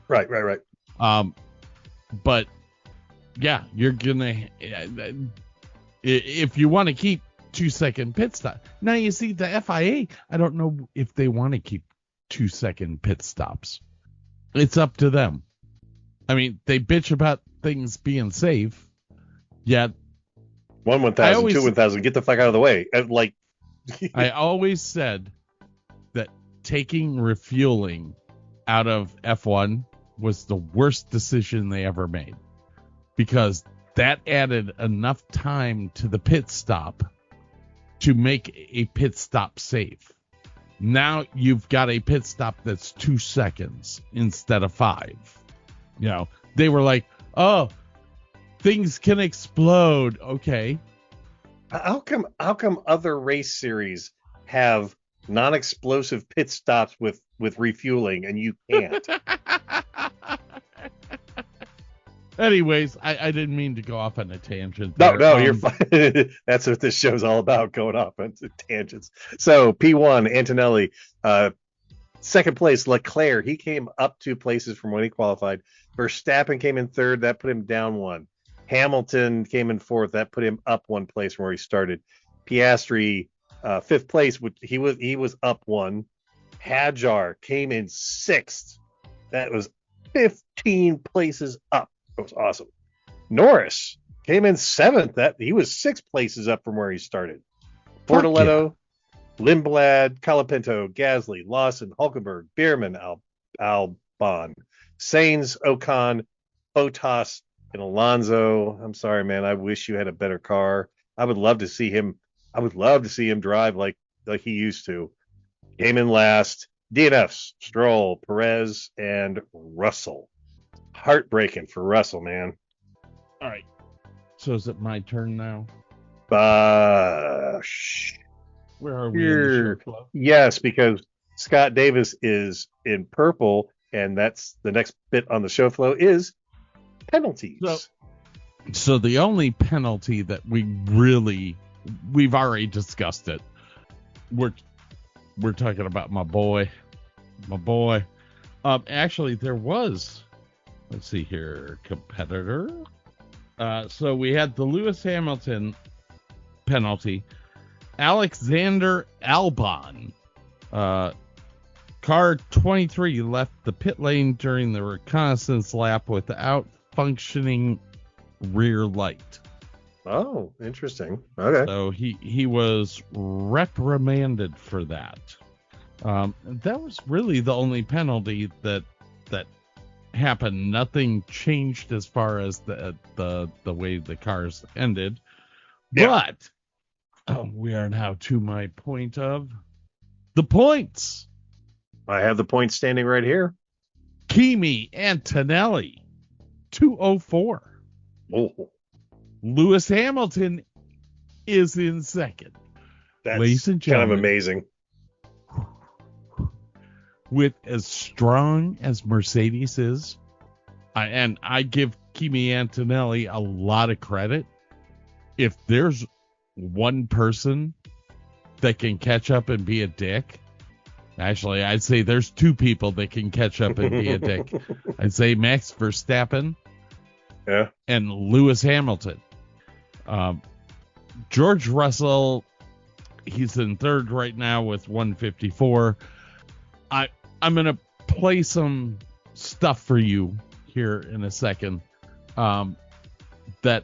Speaker 5: Right.
Speaker 4: But yeah, you're gonna if you want to keep 2-second pit stop. Now you see the FIA. I don't know if they want to keep 2-second pit stops. It's up to them. I mean, they bitch about things being safe, yet
Speaker 5: 1,000, 2 1,000, get the fuck out of the way. Like,
Speaker 4: I always said that taking refueling out of F1 was the worst decision they ever made, because that added enough time to the pit stop to make a pit stop safe. Now you've got a pit stop that's 2 seconds instead of 5. You know, they were like, oh, things can explode. Okay.
Speaker 5: How come other race series have non-explosive pit stops with refueling and you can't?
Speaker 4: Anyways, I didn't mean to go off on a tangent there.
Speaker 5: No, you're fine. That's what this show's all about, going off on tangents. So P1, Antonelli, second place, Leclerc. He came up 2 places from when he qualified. Verstappen came in third. That put him down 1. Hamilton came in fourth. That put him up 1 place from where he started. Piastri, 5th place. He was up 1. Hadjar came in 6th. That was 15 places up. That was awesome. Norris came in 7th. He was 6 places up from where he started. Bortoletto, Lindblad, Colapinto, Gasly, Lawson, Hulkenberg, Bierman, Albon, Sainz, Ocon, Bottas, and Alonso. I'm sorry, man. I wish you had a better car. I would love to see him drive like he used to. Came in last. DNFs, Stroll, Perez, and Russell. Heartbreaking for Russell, man.
Speaker 4: All right. So is it my turn now?
Speaker 5: Where
Speaker 4: are we in the show flow?
Speaker 5: Yes, because Scott Davis is in purple, and that's the next bit on the show flow is penalties.
Speaker 4: So the only penalty that we've already discussed it. We're talking about my boy. Actually, there was, let's see here, competitor. So we had the Lewis Hamilton penalty. Alexander Albon. Car 23 left the pit lane during the reconnaissance lap without functioning rear light.
Speaker 5: Oh, interesting. Okay.
Speaker 4: So he was reprimanded for that. That was really the only penalty that happened. Nothing changed as far as the way the cars ended.
Speaker 5: Yeah.
Speaker 4: But we are now to my point of the points.
Speaker 5: I have the points standing right here.
Speaker 4: Kimi Antonelli, 204.
Speaker 5: Oh,
Speaker 4: Lewis Hamilton is in second.
Speaker 5: that's
Speaker 4: Ladies and
Speaker 5: kind
Speaker 4: gentlemen,
Speaker 5: of amazing.
Speaker 4: with as strong as Mercedes is, and I give Kimi Antonelli a lot of credit. If there's one person that can catch up and be a dick, actually, I'd say there's two people that can catch up and be a dick. I'd say Max Verstappen
Speaker 5: Yeah.
Speaker 4: and Lewis Hamilton. George Russell, he's in third right now with 154. I'm going to play some stuff for you here in a second. That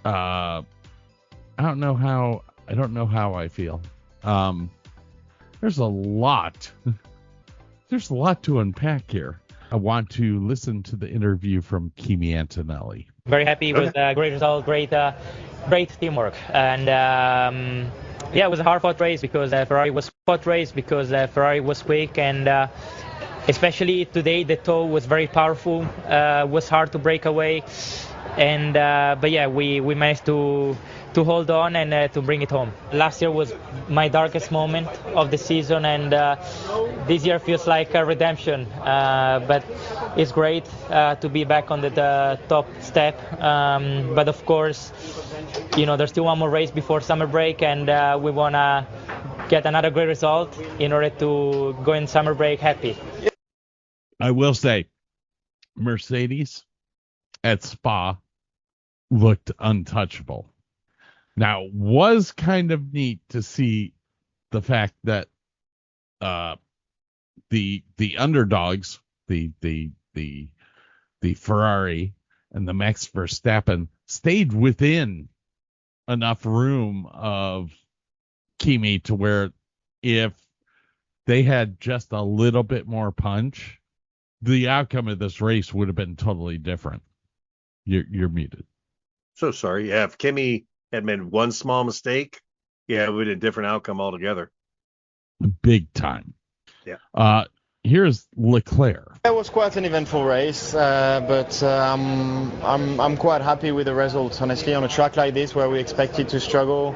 Speaker 4: I don't know how I feel. There's a lot to unpack here. I want to listen to the interview from Kimi Antonelli.
Speaker 8: Very happy with a great result, great teamwork, and yeah, it was a hard-fought race because Ferrari was quick, and especially today the toe was very powerful, was hard to break away, and but yeah, we managed to hold on and to bring it home. Last year was my darkest moment of the season, and this year feels like a redemption. But it's great to be back on the top step. But of course, there's still one more race before summer break, and we want to get another great result in order to go in summer break happy.
Speaker 4: I will say, Mercedes at Spa looked untouchable. Now, was kind of neat to see the fact that the underdogs, the Ferrari and the Max Verstappen, stayed within enough room of Kimi to where if they had just a little bit more punch, the outcome of this race would have been totally different. You're muted.
Speaker 5: So sorry. Yeah, if Kimmy had made one small mistake, yeah, it would have been a different outcome altogether.
Speaker 4: Big time.
Speaker 5: Yeah.
Speaker 4: Here's Leclerc.
Speaker 9: It was quite an eventful race, but I'm quite happy with the results. Honestly, on a track like this where we expected to struggle,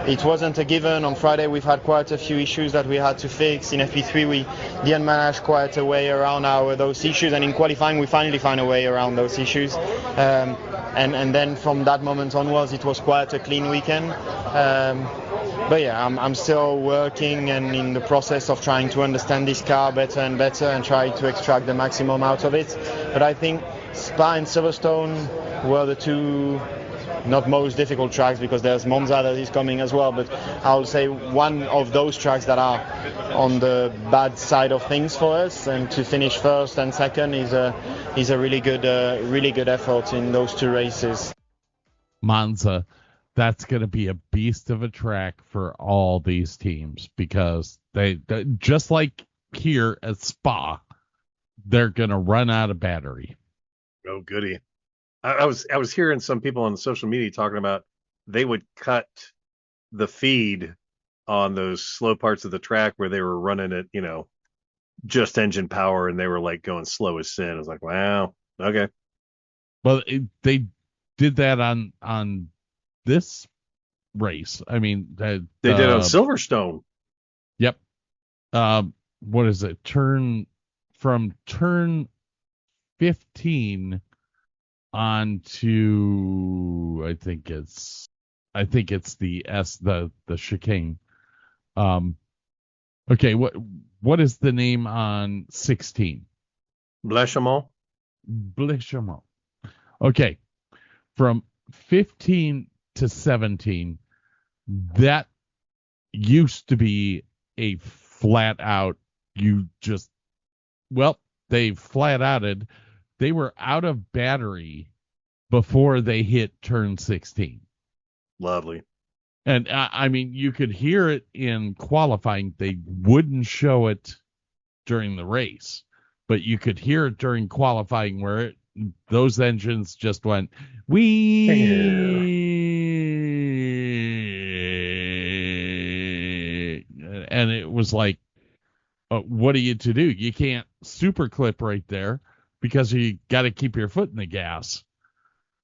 Speaker 9: it wasn't a given. On Friday, we've had quite a few issues that we had to fix. In FP3, we didn't manage quite a way around those issues, and in qualifying, we finally found a way around those issues. And then from that moment onwards, it was quite a clean weekend. But yeah, I'm still working and in the process of trying to understand this car better and better and try to extract the maximum out of it. But I think Spa and Silverstone were the two not most difficult tracks, because there's Monza that is coming as well. But I'll say one of those tracks that are on the bad side of things for us, and to finish first and second is a really good effort in those two races.
Speaker 4: Monza. That's going to be a beast of a track for all these teams, because they just like here at Spa, they're going to run out of battery.
Speaker 5: Oh, goody. I was hearing some people on social media talking about they would cut the feed on those slow parts of the track where they were running at, just engine power, and they were like going slow as sin. I was like, wow, okay.
Speaker 4: Well, they did that on this race. I mean,
Speaker 5: they did on Silverstone.
Speaker 4: Yep. What is it? From turn 15 on to I think it's the chicane. Okay, what is the name on 16?
Speaker 5: Blanchiment.
Speaker 4: Okay. From 15 to 17, that used to be a flat out, they flat outed. They were out of battery before they hit turn 16.
Speaker 5: Lovely.
Speaker 4: And I mean, you could hear it in qualifying. They wouldn't show it during the race, but you could hear it during qualifying where those engines just went, and it was like, what are you to do? You can't super clip right there because you got to keep your foot in the gas.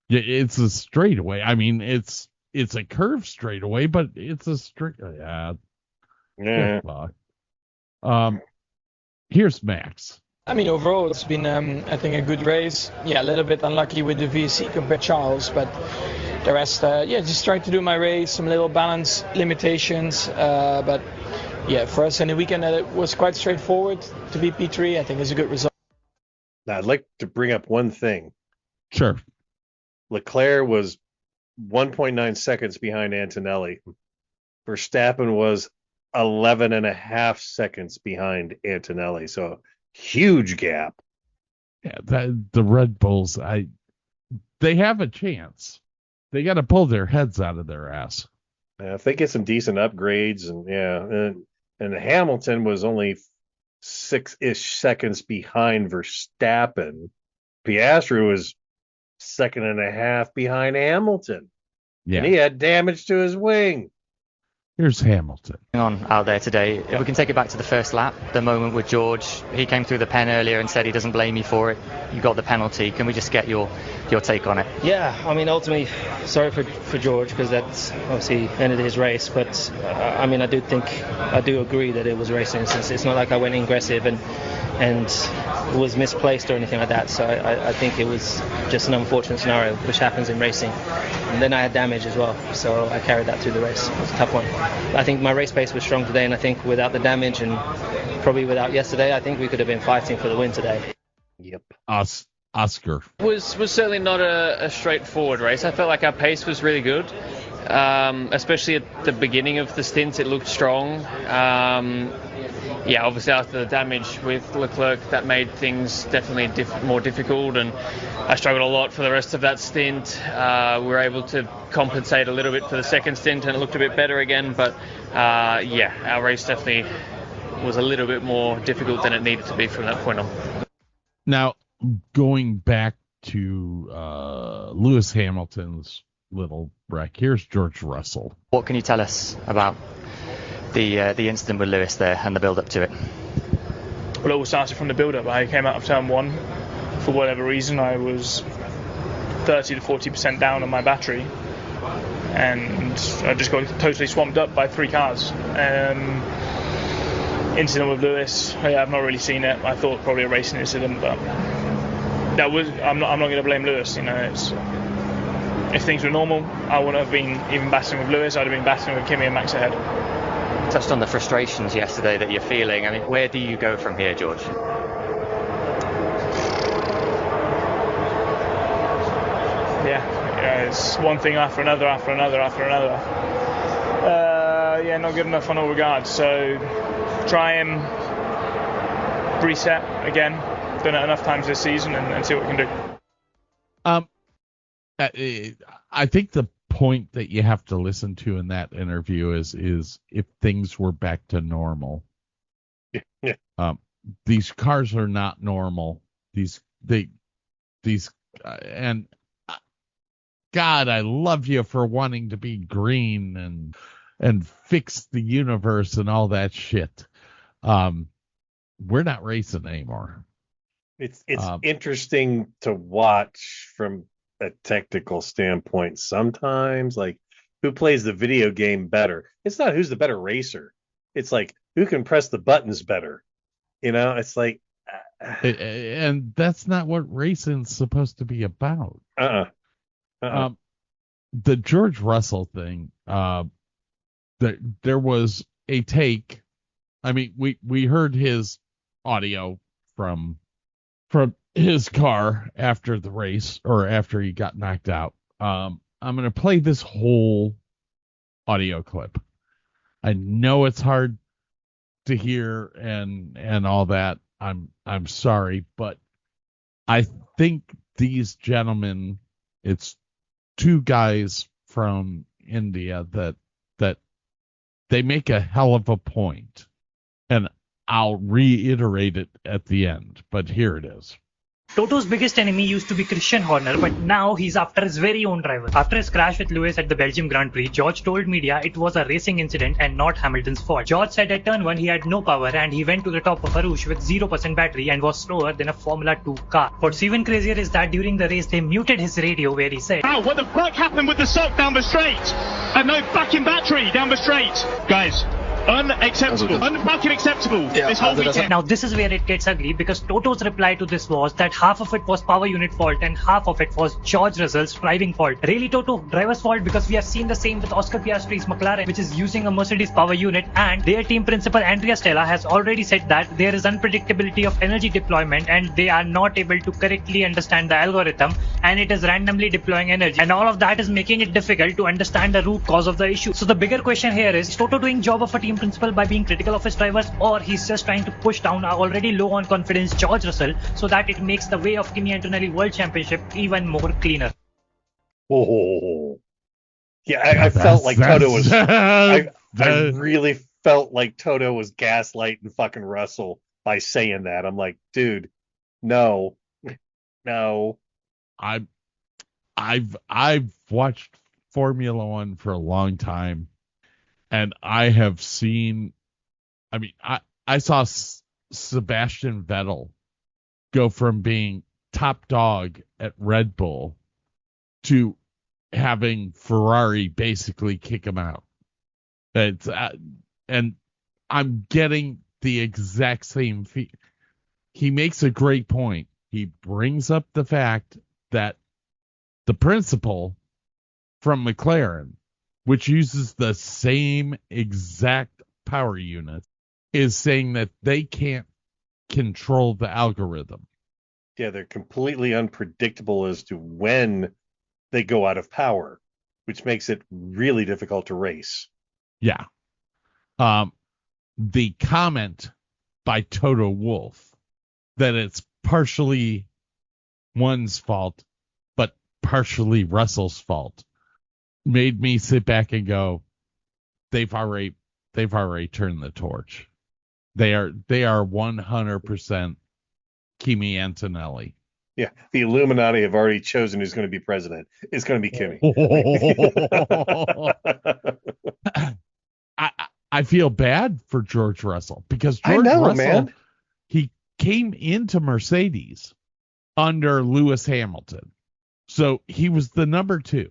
Speaker 4: It's a straightaway. I mean, it's a curve straightaway, but it's a straight. Yeah. Here's Max.
Speaker 10: I mean, overall, it's been, I think, a good race. Yeah, a little bit unlucky with the VC compared to Charles, but the rest, just tried to do my race, some little balance limitations. But yeah, for us in the weekend, it was quite straightforward to be P3. I think it's a good result.
Speaker 5: Now, I'd like to bring up one thing.
Speaker 4: Sure.
Speaker 5: Leclerc was 1.9 seconds behind Antonelli. Verstappen was 11.5 seconds behind Antonelli. So huge gap.
Speaker 4: Yeah, the Red Bulls, they have a chance. They got to pull their heads out of their ass.
Speaker 5: If they get some decent upgrades, and Hamilton was only 6-ish seconds behind Verstappen. Piastri was 2.5 behind Hamilton.
Speaker 4: Yeah.
Speaker 5: And he had damage to his wing.
Speaker 4: Here's Hamilton.
Speaker 11: On out there today. If we can take it back to the first lap, the moment with George, he came through the pen earlier and said he doesn't blame you for it. You got the penalty. Can we just get your take on it?
Speaker 12: Yeah, I mean, ultimately, sorry for George because that's obviously ended his race. But I mean, I do agree that it was racing. It's not like I went aggressive and was misplaced or anything like that. So I think it was just an unfortunate scenario, which happens in racing. And then I had damage as well, so I carried that through the race. It was a tough one. I think my race pace was strong today, and I think without the damage and probably without yesterday, I think we could have been fighting for the win today.
Speaker 5: Yep.
Speaker 4: Oscar.
Speaker 13: Was certainly not a straightforward race. I felt like our pace was really good, especially at the beginning of the stint. It looked strong. Obviously after the damage with Leclerc, that made things definitely more difficult, and I struggled a lot for the rest of that stint. We were able to compensate a little bit for the second stint, and it looked a bit better again, but our race definitely was a little bit more difficult than it needed to be from that point on. Now,
Speaker 4: going back to Lewis Hamilton's little wreck, here's George Russell.
Speaker 11: What can you tell us about the incident with Lewis there and the build-up to it?
Speaker 14: Well, it all started from the build-up. I came out of turn one. For whatever reason, I was 30 to 40% down on my battery, and I just got totally swamped up by 3 cars. Incident with Lewis, I've not really seen it. I thought probably a racing incident, but I'm not going to blame Lewis. If things were normal, I wouldn't have been even battling with Lewis. I'd have been battling with Kimi and Max ahead.
Speaker 11: Touched on the frustrations yesterday that you're feeling. I mean, where do you go from here, George?
Speaker 14: It's one thing after another. Not good enough on all regards. So try and reset again. Done it enough times this season and see what we can
Speaker 4: do. I think the point that you have to listen to in that interview is if things were back to normal.
Speaker 5: Yeah.
Speaker 4: These cars are not normal. And God, I love you for wanting to be green and fix the universe and all that shit. We're not racing anymore.
Speaker 5: It's interesting to watch from a technical standpoint sometimes, like who plays the video game better. It's not who's the better racer. It's like who can press the buttons better. It's like
Speaker 4: and that's not what racing's supposed to be about. The George Russell thing, there was a take. I mean, we heard his audio from his car after the race or after he got knocked out. I'm going to play this whole audio clip. I know it's hard to hear and all that. I'm sorry, but I think these gentlemen, it's two guys from India that they make a hell of a point, and I'll reiterate it at the end, but here it is.
Speaker 15: Toto's biggest enemy used to be Christian Horner, but now he's after his very own driver. After his crash with Lewis at the Belgian Grand Prix, George told media it was a racing incident and not Hamilton's fault. George said at turn 1 he had no power and he went to the top of a Rouge with 0% battery and was slower than a Formula 2 car. What's even crazier is that during the race they muted his radio where he said,
Speaker 16: "Oh, what the fuck happened with the sock down the straight? And no fucking battery down the straight. Guys, unacceptable. Unfucking acceptable. This whole weekend."
Speaker 15: Now this is where it gets ugly because Toto's reply to this was that half of it was power unit fault and half of it was George Russell's driving fault. Really, Toto? Driver's fault? Because we have seen the same with Oscar Piastri's McLaren, which is using a Mercedes power unit, and their team principal Andrea Stella has already said that there is unpredictability of energy deployment and they are not able to correctly understand the algorithm and it is randomly deploying energy, and all of that is making it difficult to understand the root cause of the issue. So the bigger question here is Toto doing job of a team principal by being critical of his drivers, or he's just trying to push down our already low on confidence George Russell so that it makes the way of Kimi Antonelli World Championship even more cleaner.
Speaker 5: Oh, yeah, I felt like Toto was. I really felt like Toto was gaslighting fucking Russell by saying that. I'm like, dude, no.
Speaker 4: I've watched Formula One for a long time, and I have seen. I mean, I saw Sebastian Vettel go from being top dog at Red Bull to having Ferrari basically kick him out. It's, and I'm getting the exact same feel. He makes a great point. He brings up the fact that the principal from McLaren, which uses the same exact power unit, is saying that they can't control the algorithm.
Speaker 5: Yeah, they're completely unpredictable as to when they go out of power, which makes it really difficult to race.
Speaker 4: Yeah. The comment by Toto Wolff that it's partially one's fault, but partially Russell's fault, made me sit back and go, they've already turned the torch. They are 100% Kimi Antonelli.
Speaker 5: Yeah, the Illuminati have already chosen who's going to be president. It's going to be Kimi.
Speaker 4: I feel bad for George Russell because George Russell, man. He came into Mercedes under Lewis Hamilton. So he was the number 2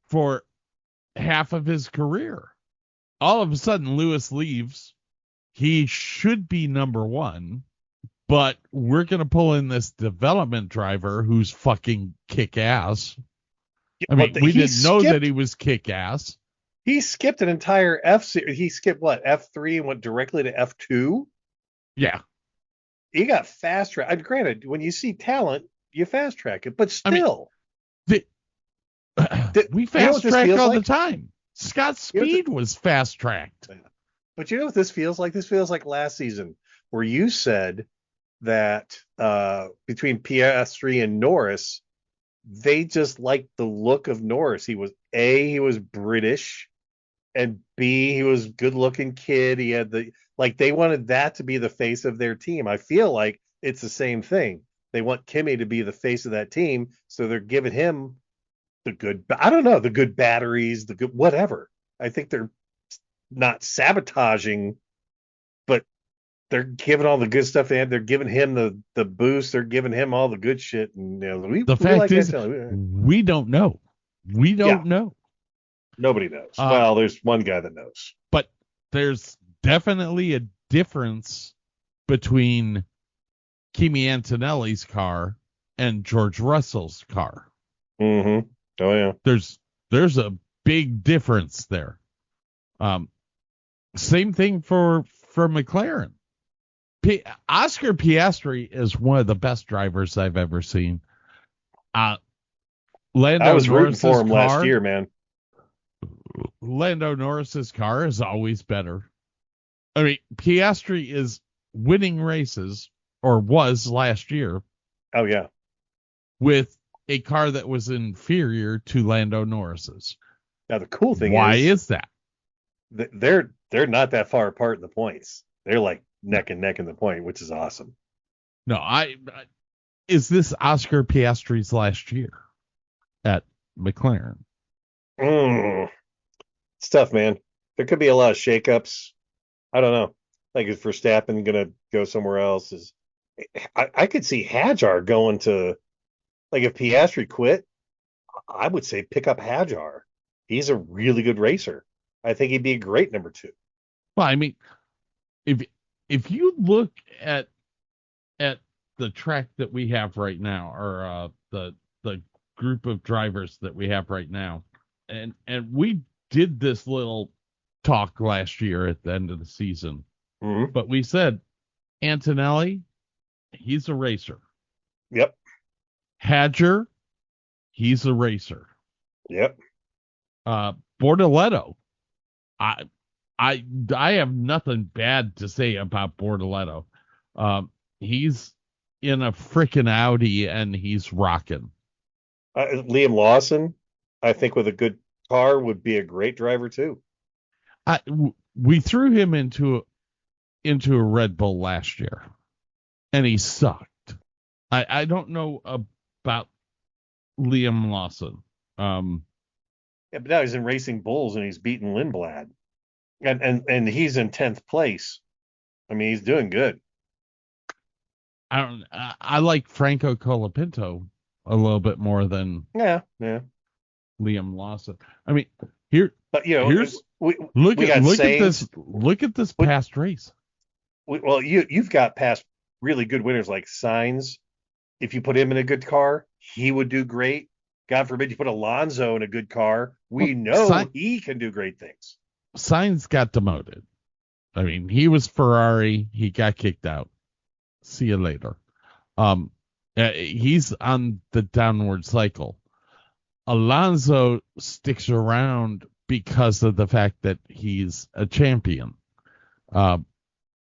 Speaker 4: for half of his career. All of a sudden, Lewis leaves. He should be number 1, but we're going to pull in this development driver who's fucking kick-ass.
Speaker 5: Yeah,
Speaker 4: I mean, we didn't know that he was kick-ass.
Speaker 5: He skipped an entire F series. He skipped what, F3 and went directly to F2?
Speaker 4: Yeah.
Speaker 5: He got fast track. Granted, when you see talent, you fast track it, but still.
Speaker 4: We fast track all the time. Scott Speed was fast tracked.
Speaker 5: But you know what this feels like? This feels like last season where you said that between Piastri and Norris, they just liked the look of Norris. He was British, and B, he was a good-looking kid. He had they wanted that to be the face of their team. I feel like it's the same thing. They want Kimi to be the face of that team, so they're giving him the good batteries, the good whatever. I think they're not sabotaging, but they're giving all the good stuff they had. They're giving him the boost. They're giving him all the good shit. And
Speaker 4: the fact is, we don't know. We don't know.
Speaker 5: Nobody knows. Well, there's one guy that knows.
Speaker 4: But there's definitely a difference between Kimi Antonelli's car and George Russell's car.
Speaker 5: Mm-hmm. Oh yeah.
Speaker 4: There's a big difference there. Same thing for McLaren. Oscar Piastri is one of the best drivers I've ever seen.
Speaker 5: Lando I was rooting for him last year, man.
Speaker 4: Lando Norris's car is always better. I mean, Piastri is winning races, or was last year.
Speaker 5: Oh, yeah.
Speaker 4: With a car that was inferior to Lando Norris's.
Speaker 5: Now, the cool thing
Speaker 4: Why is that?
Speaker 5: They're not that far apart in the points. They're like neck and neck in the point, which is awesome.
Speaker 4: No, is this Oscar Piastri's last year at McLaren?
Speaker 5: It's tough, man. There could be a lot of shakeups. I don't know. Like, is Verstappen going to go somewhere else? I could see Hadjar going to, like, if Piastri quit, I would say pick up Hadjar. He's a really good racer. I think he'd be a great number 2.
Speaker 4: Well, I mean, if you look at the track that we have right now, or the group of drivers that we have right now, and we did this little talk last year at the end of the season, but we said Antonelli, he's a racer.
Speaker 5: Yep.
Speaker 4: Hadjar, he's a racer.
Speaker 5: Yep.
Speaker 4: Bortoleto, I have nothing bad to say about Bortoleto. He's in a freaking Audi and he's rocking.
Speaker 5: Liam Lawson, I think with a good car would be a great driver too.
Speaker 4: We threw him into a Red Bull last year, and he sucked. I don't know about Liam Lawson.
Speaker 5: Yeah, but now he's in Racing Bulls and he's beating Lindblad, and he's in 10th place. I mean, he's doing good.
Speaker 4: I like Franco Colapinto a little bit more than Liam Lawson. I mean,
Speaker 5: but you know,
Speaker 4: look at this past race.
Speaker 5: You've got past really good winners like Sainz. If you put him in a good car, he would do great. God forbid you put Alonso in a good car. We know he can do great things.
Speaker 4: Sainz got demoted. I mean, he was Ferrari. He got kicked out. See you later. He's on the downward cycle. Alonso sticks around because of the fact that he's a champion.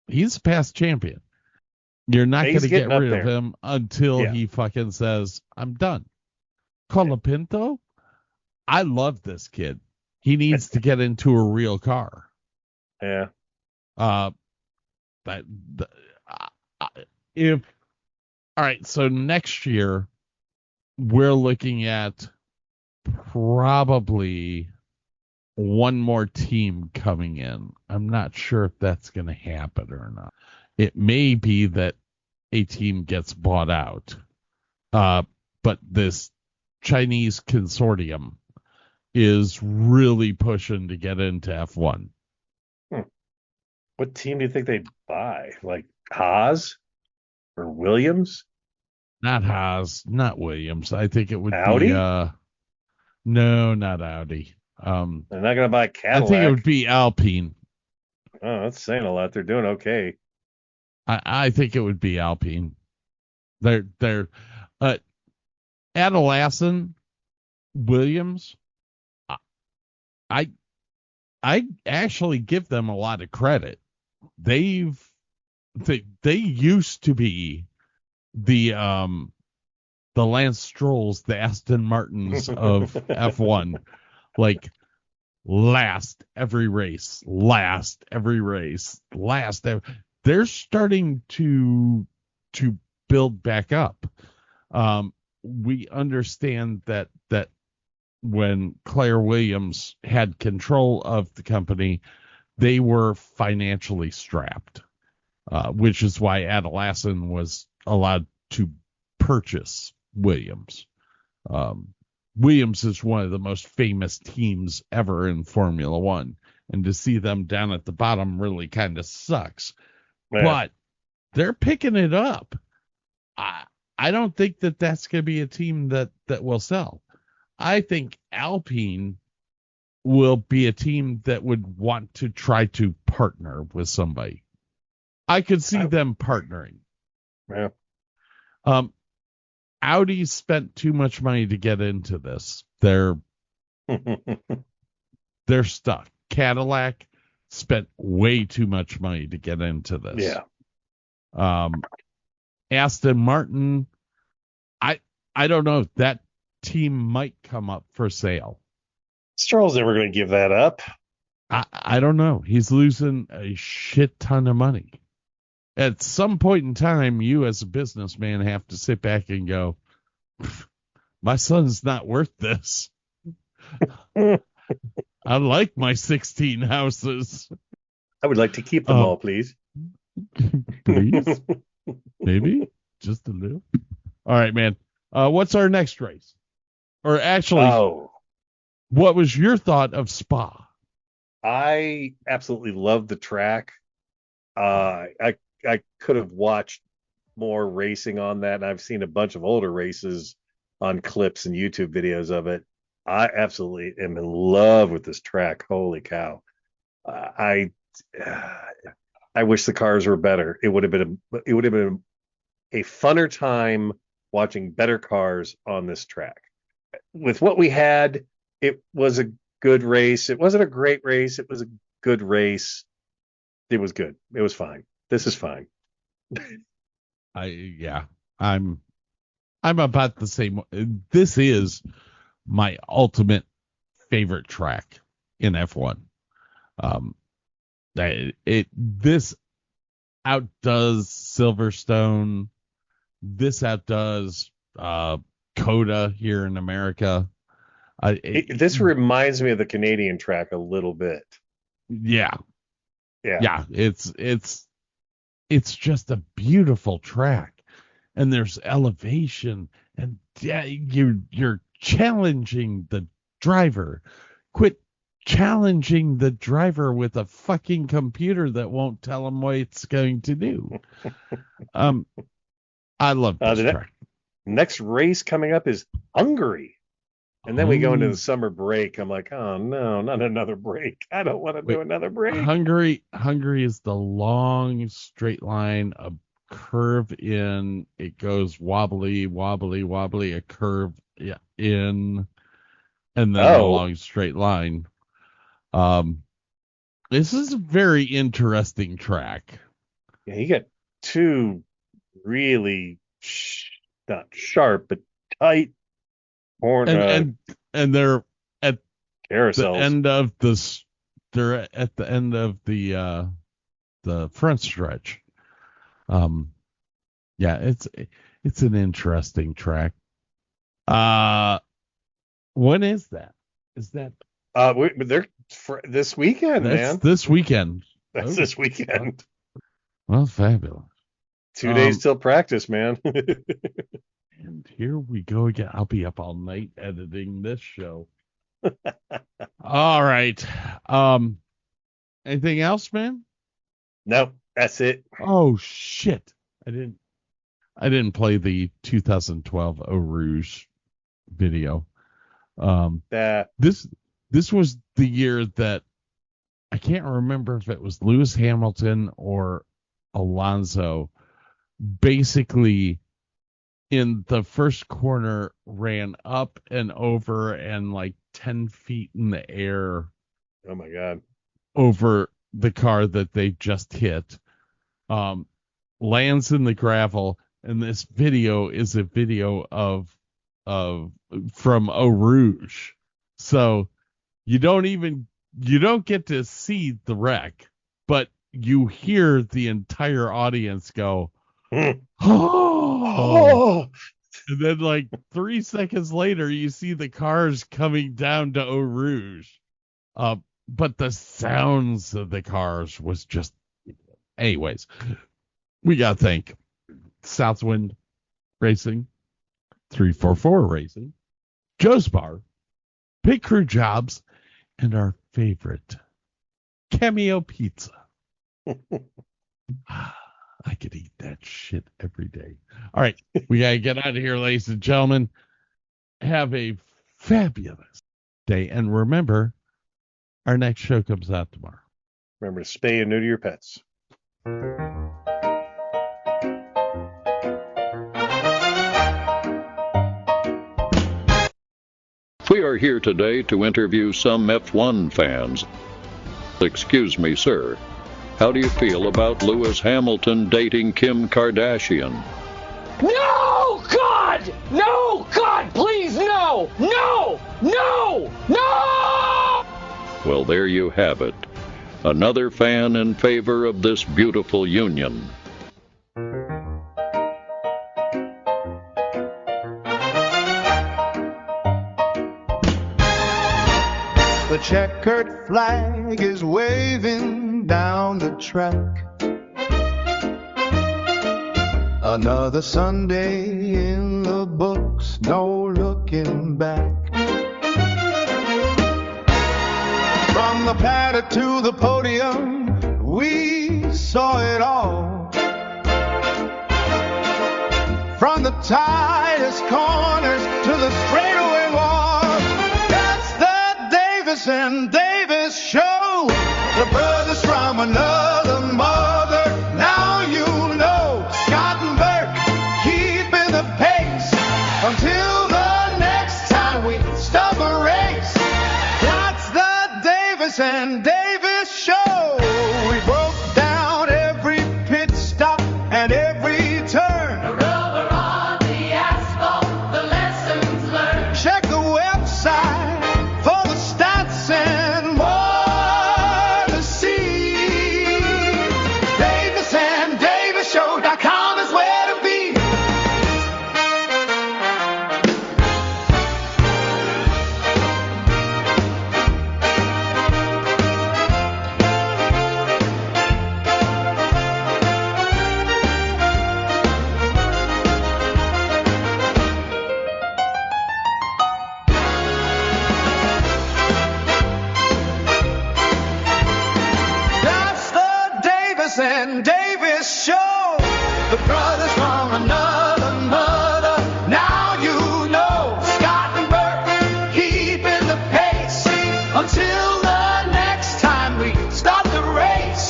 Speaker 4: He's a past champion. You're not going to get rid of him until he fucking says, I'm done. Colapinto, I love this kid. He needs to get into a real car.
Speaker 5: Yeah.
Speaker 4: All right, so next year we're looking at probably one more team coming in. I'm not sure if that's going to happen or not. It may be that a team gets bought out, but this Chinese consortium is really pushing to get into F1.
Speaker 5: What team do you think they'd buy? Like Haas or Williams?
Speaker 4: Not Haas, not Williams. I think it would
Speaker 5: Audi?
Speaker 4: be no, not Audi.
Speaker 5: They're not going to buy Cadillac.
Speaker 4: I think it would be Alpine.
Speaker 5: Oh, that's saying a lot. They're doing okay.
Speaker 4: I think it would be Alpine. They're Adelassen, Williams. I actually give them a lot of credit. They used to be the Lance Strolls, the Aston Martins of F1, like last every race. They're starting to build back up. We understand that when Claire Williams had control of the company, they were financially strapped, which is why Adelassen was allowed to purchase Williams. Williams is one of the most famous teams ever in Formula One, and to see them down at the bottom really kind of sucks. Yeah. But they're picking it up. I don't think that that's going to be a team that will sell. I think Alpine will be a team that would want to try to partner with somebody. I could see them partnering.
Speaker 5: Yeah.
Speaker 4: Audi spent too much money to get into this. They're they're stuck. Cadillac spent way too much money to get into this.
Speaker 5: Yeah.
Speaker 4: Aston Martin, I don't know. That team might come up for sale.
Speaker 5: Stroll's never going to give that up.
Speaker 4: I don't know. He's losing a shit ton of money. At some point in time, you as a businessman have to sit back and go, my son's not worth this. I like my 16 houses.
Speaker 5: I would like to keep them all, please.
Speaker 4: Please? Maybe? Just a little? All right, man. What's our next race? Or actually, what was your thought of Spa?
Speaker 5: I absolutely love the track. I could have watched more racing on that, and I've seen a bunch of older races on clips and YouTube videos of it. I absolutely am in love with this track. Holy cow! I wish the cars were better. It would have been a funner time watching better cars on this track. With what we had, it was a good race. It wasn't a great race. It was a good race. It was good. It was fine. This is fine.
Speaker 4: I'm about the same. This is my ultimate favorite track in F1. This outdoes Silverstone. This outdoes Coda here in America.
Speaker 5: This reminds me of the Canadian track a little bit.
Speaker 4: Yeah. It's just a beautiful track, and there's elevation, and you're challenging the driver. Quit challenging the driver with a fucking computer that won't tell him what it's going to do. I love this track.
Speaker 5: Next race coming up is Hungary. And then we go into the summer break. I'm like, oh no, not another break. I don't want to do another break.
Speaker 4: Hungary is the long straight line, a curve in, it goes wobbly, a curve in, and then a long straight line. This is a very interesting track.
Speaker 5: Yeah, you got two really not sharp but tight
Speaker 4: and they're at
Speaker 5: carousels.
Speaker 4: They're at the end of the front stretch. It's an interesting track. When is that? Is that
Speaker 5: they're this weekend, man.
Speaker 4: This weekend.
Speaker 5: That's this weekend.
Speaker 4: Well, fabulous.
Speaker 5: 2 days till practice, man.
Speaker 4: And here we go again. I'll be up all night editing this show. All right. Anything else, man?
Speaker 5: No, that's it.
Speaker 4: Oh shit. I didn't play the 2012 Eau Rouge video. This was the year that I can't remember if it was Lewis Hamilton or Alonso basically in the first corner ran up and over and like 10 feet in the air.
Speaker 5: Oh my God.
Speaker 4: Over the car that they just hit. Lands in the gravel, and this video is a video of from Eau Rouge. So you don't get to see the wreck, but you hear the entire audience go, oh. And then like 3 seconds later, you see the cars coming down to Eau Rouge. But the sounds of the cars was just, anyways, we got to thank Southwind Racing, 344 Racing, Joe's Bar, Pit Crew Jobs, and our favorite, Cameo Pizza. I could eat that shit every day. All right, we got to get out of here, ladies and gentlemen. Have a fabulous day. And remember, our next show comes out tomorrow.
Speaker 5: Remember to spay and neuter your pets.
Speaker 2: We are here today to interview some F1 fans. Excuse me, sir. How do you feel about Lewis Hamilton dating Kim Kardashian?
Speaker 17: No, God! No, God, please, no! No! No! No!
Speaker 2: Well, there you have it. Another fan in favor of this beautiful union.
Speaker 3: The checkered flag is waving down the track. Another Sunday in the books, no looking back. From the paddock to the podium, we saw it all. From the tightest corners to the straightaway wall. That's the Davis and Davis show. The brothers from another mother. Now you know Scott and Bert keeping the pace until the next time we stop a race. That's the Davis and Davis show. We broke down every pit stop and every turn. The rubber on the asphalt, the lessons learned. Check the website for the stats and more to see. DavisandDavisShow.com is where to be. That's the Davis and Davis show. The brothers from another mother. Now you know Scott and Bert keeping the pace until the next time we start the race.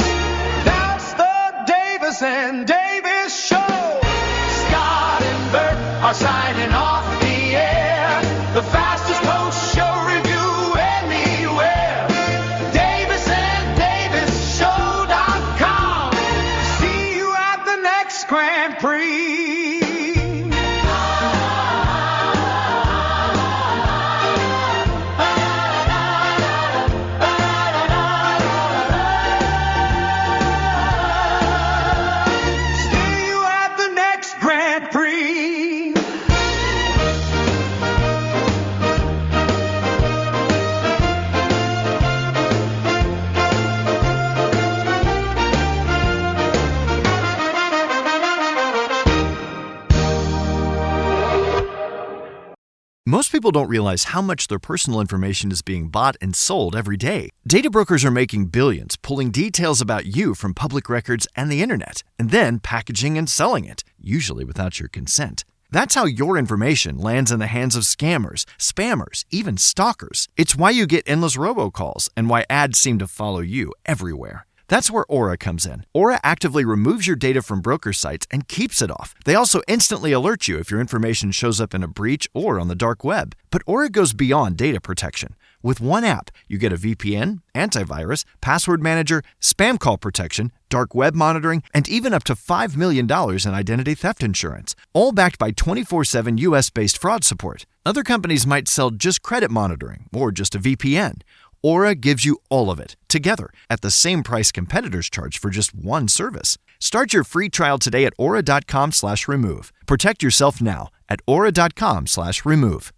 Speaker 3: That's the Davis and Davis show. Scott and Bert are signing off the air. The fastest post-show review anywhere. DavisandDavisShow.com. See you at the next Grand Prix. See you at the next Grand Prix.
Speaker 1: Most people don't realize how much their personal information is being bought and sold every day. Data brokers are making billions, pulling details about you from public records and the internet, and then packaging and selling it, usually without your consent. That's how your information lands in the hands of scammers, spammers, even stalkers. It's why you get endless robocalls and why ads seem to follow you everywhere. That's where Aura comes in. Aura actively removes your data from broker sites and keeps it off. They also instantly alert you if your information shows up in a breach or on the dark web. But Aura goes beyond data protection. With one app, you get a VPN, antivirus, password manager, spam call protection, dark web monitoring, and even up to $5 million in identity theft insurance, all backed by 24/7 US-based fraud support. Other companies might sell just credit monitoring or just a VPN. Aura gives you all of it, together, at the same price competitors charge for just one service. Start your free trial today at aura.com/remove. Protect yourself now at aura.com/remove.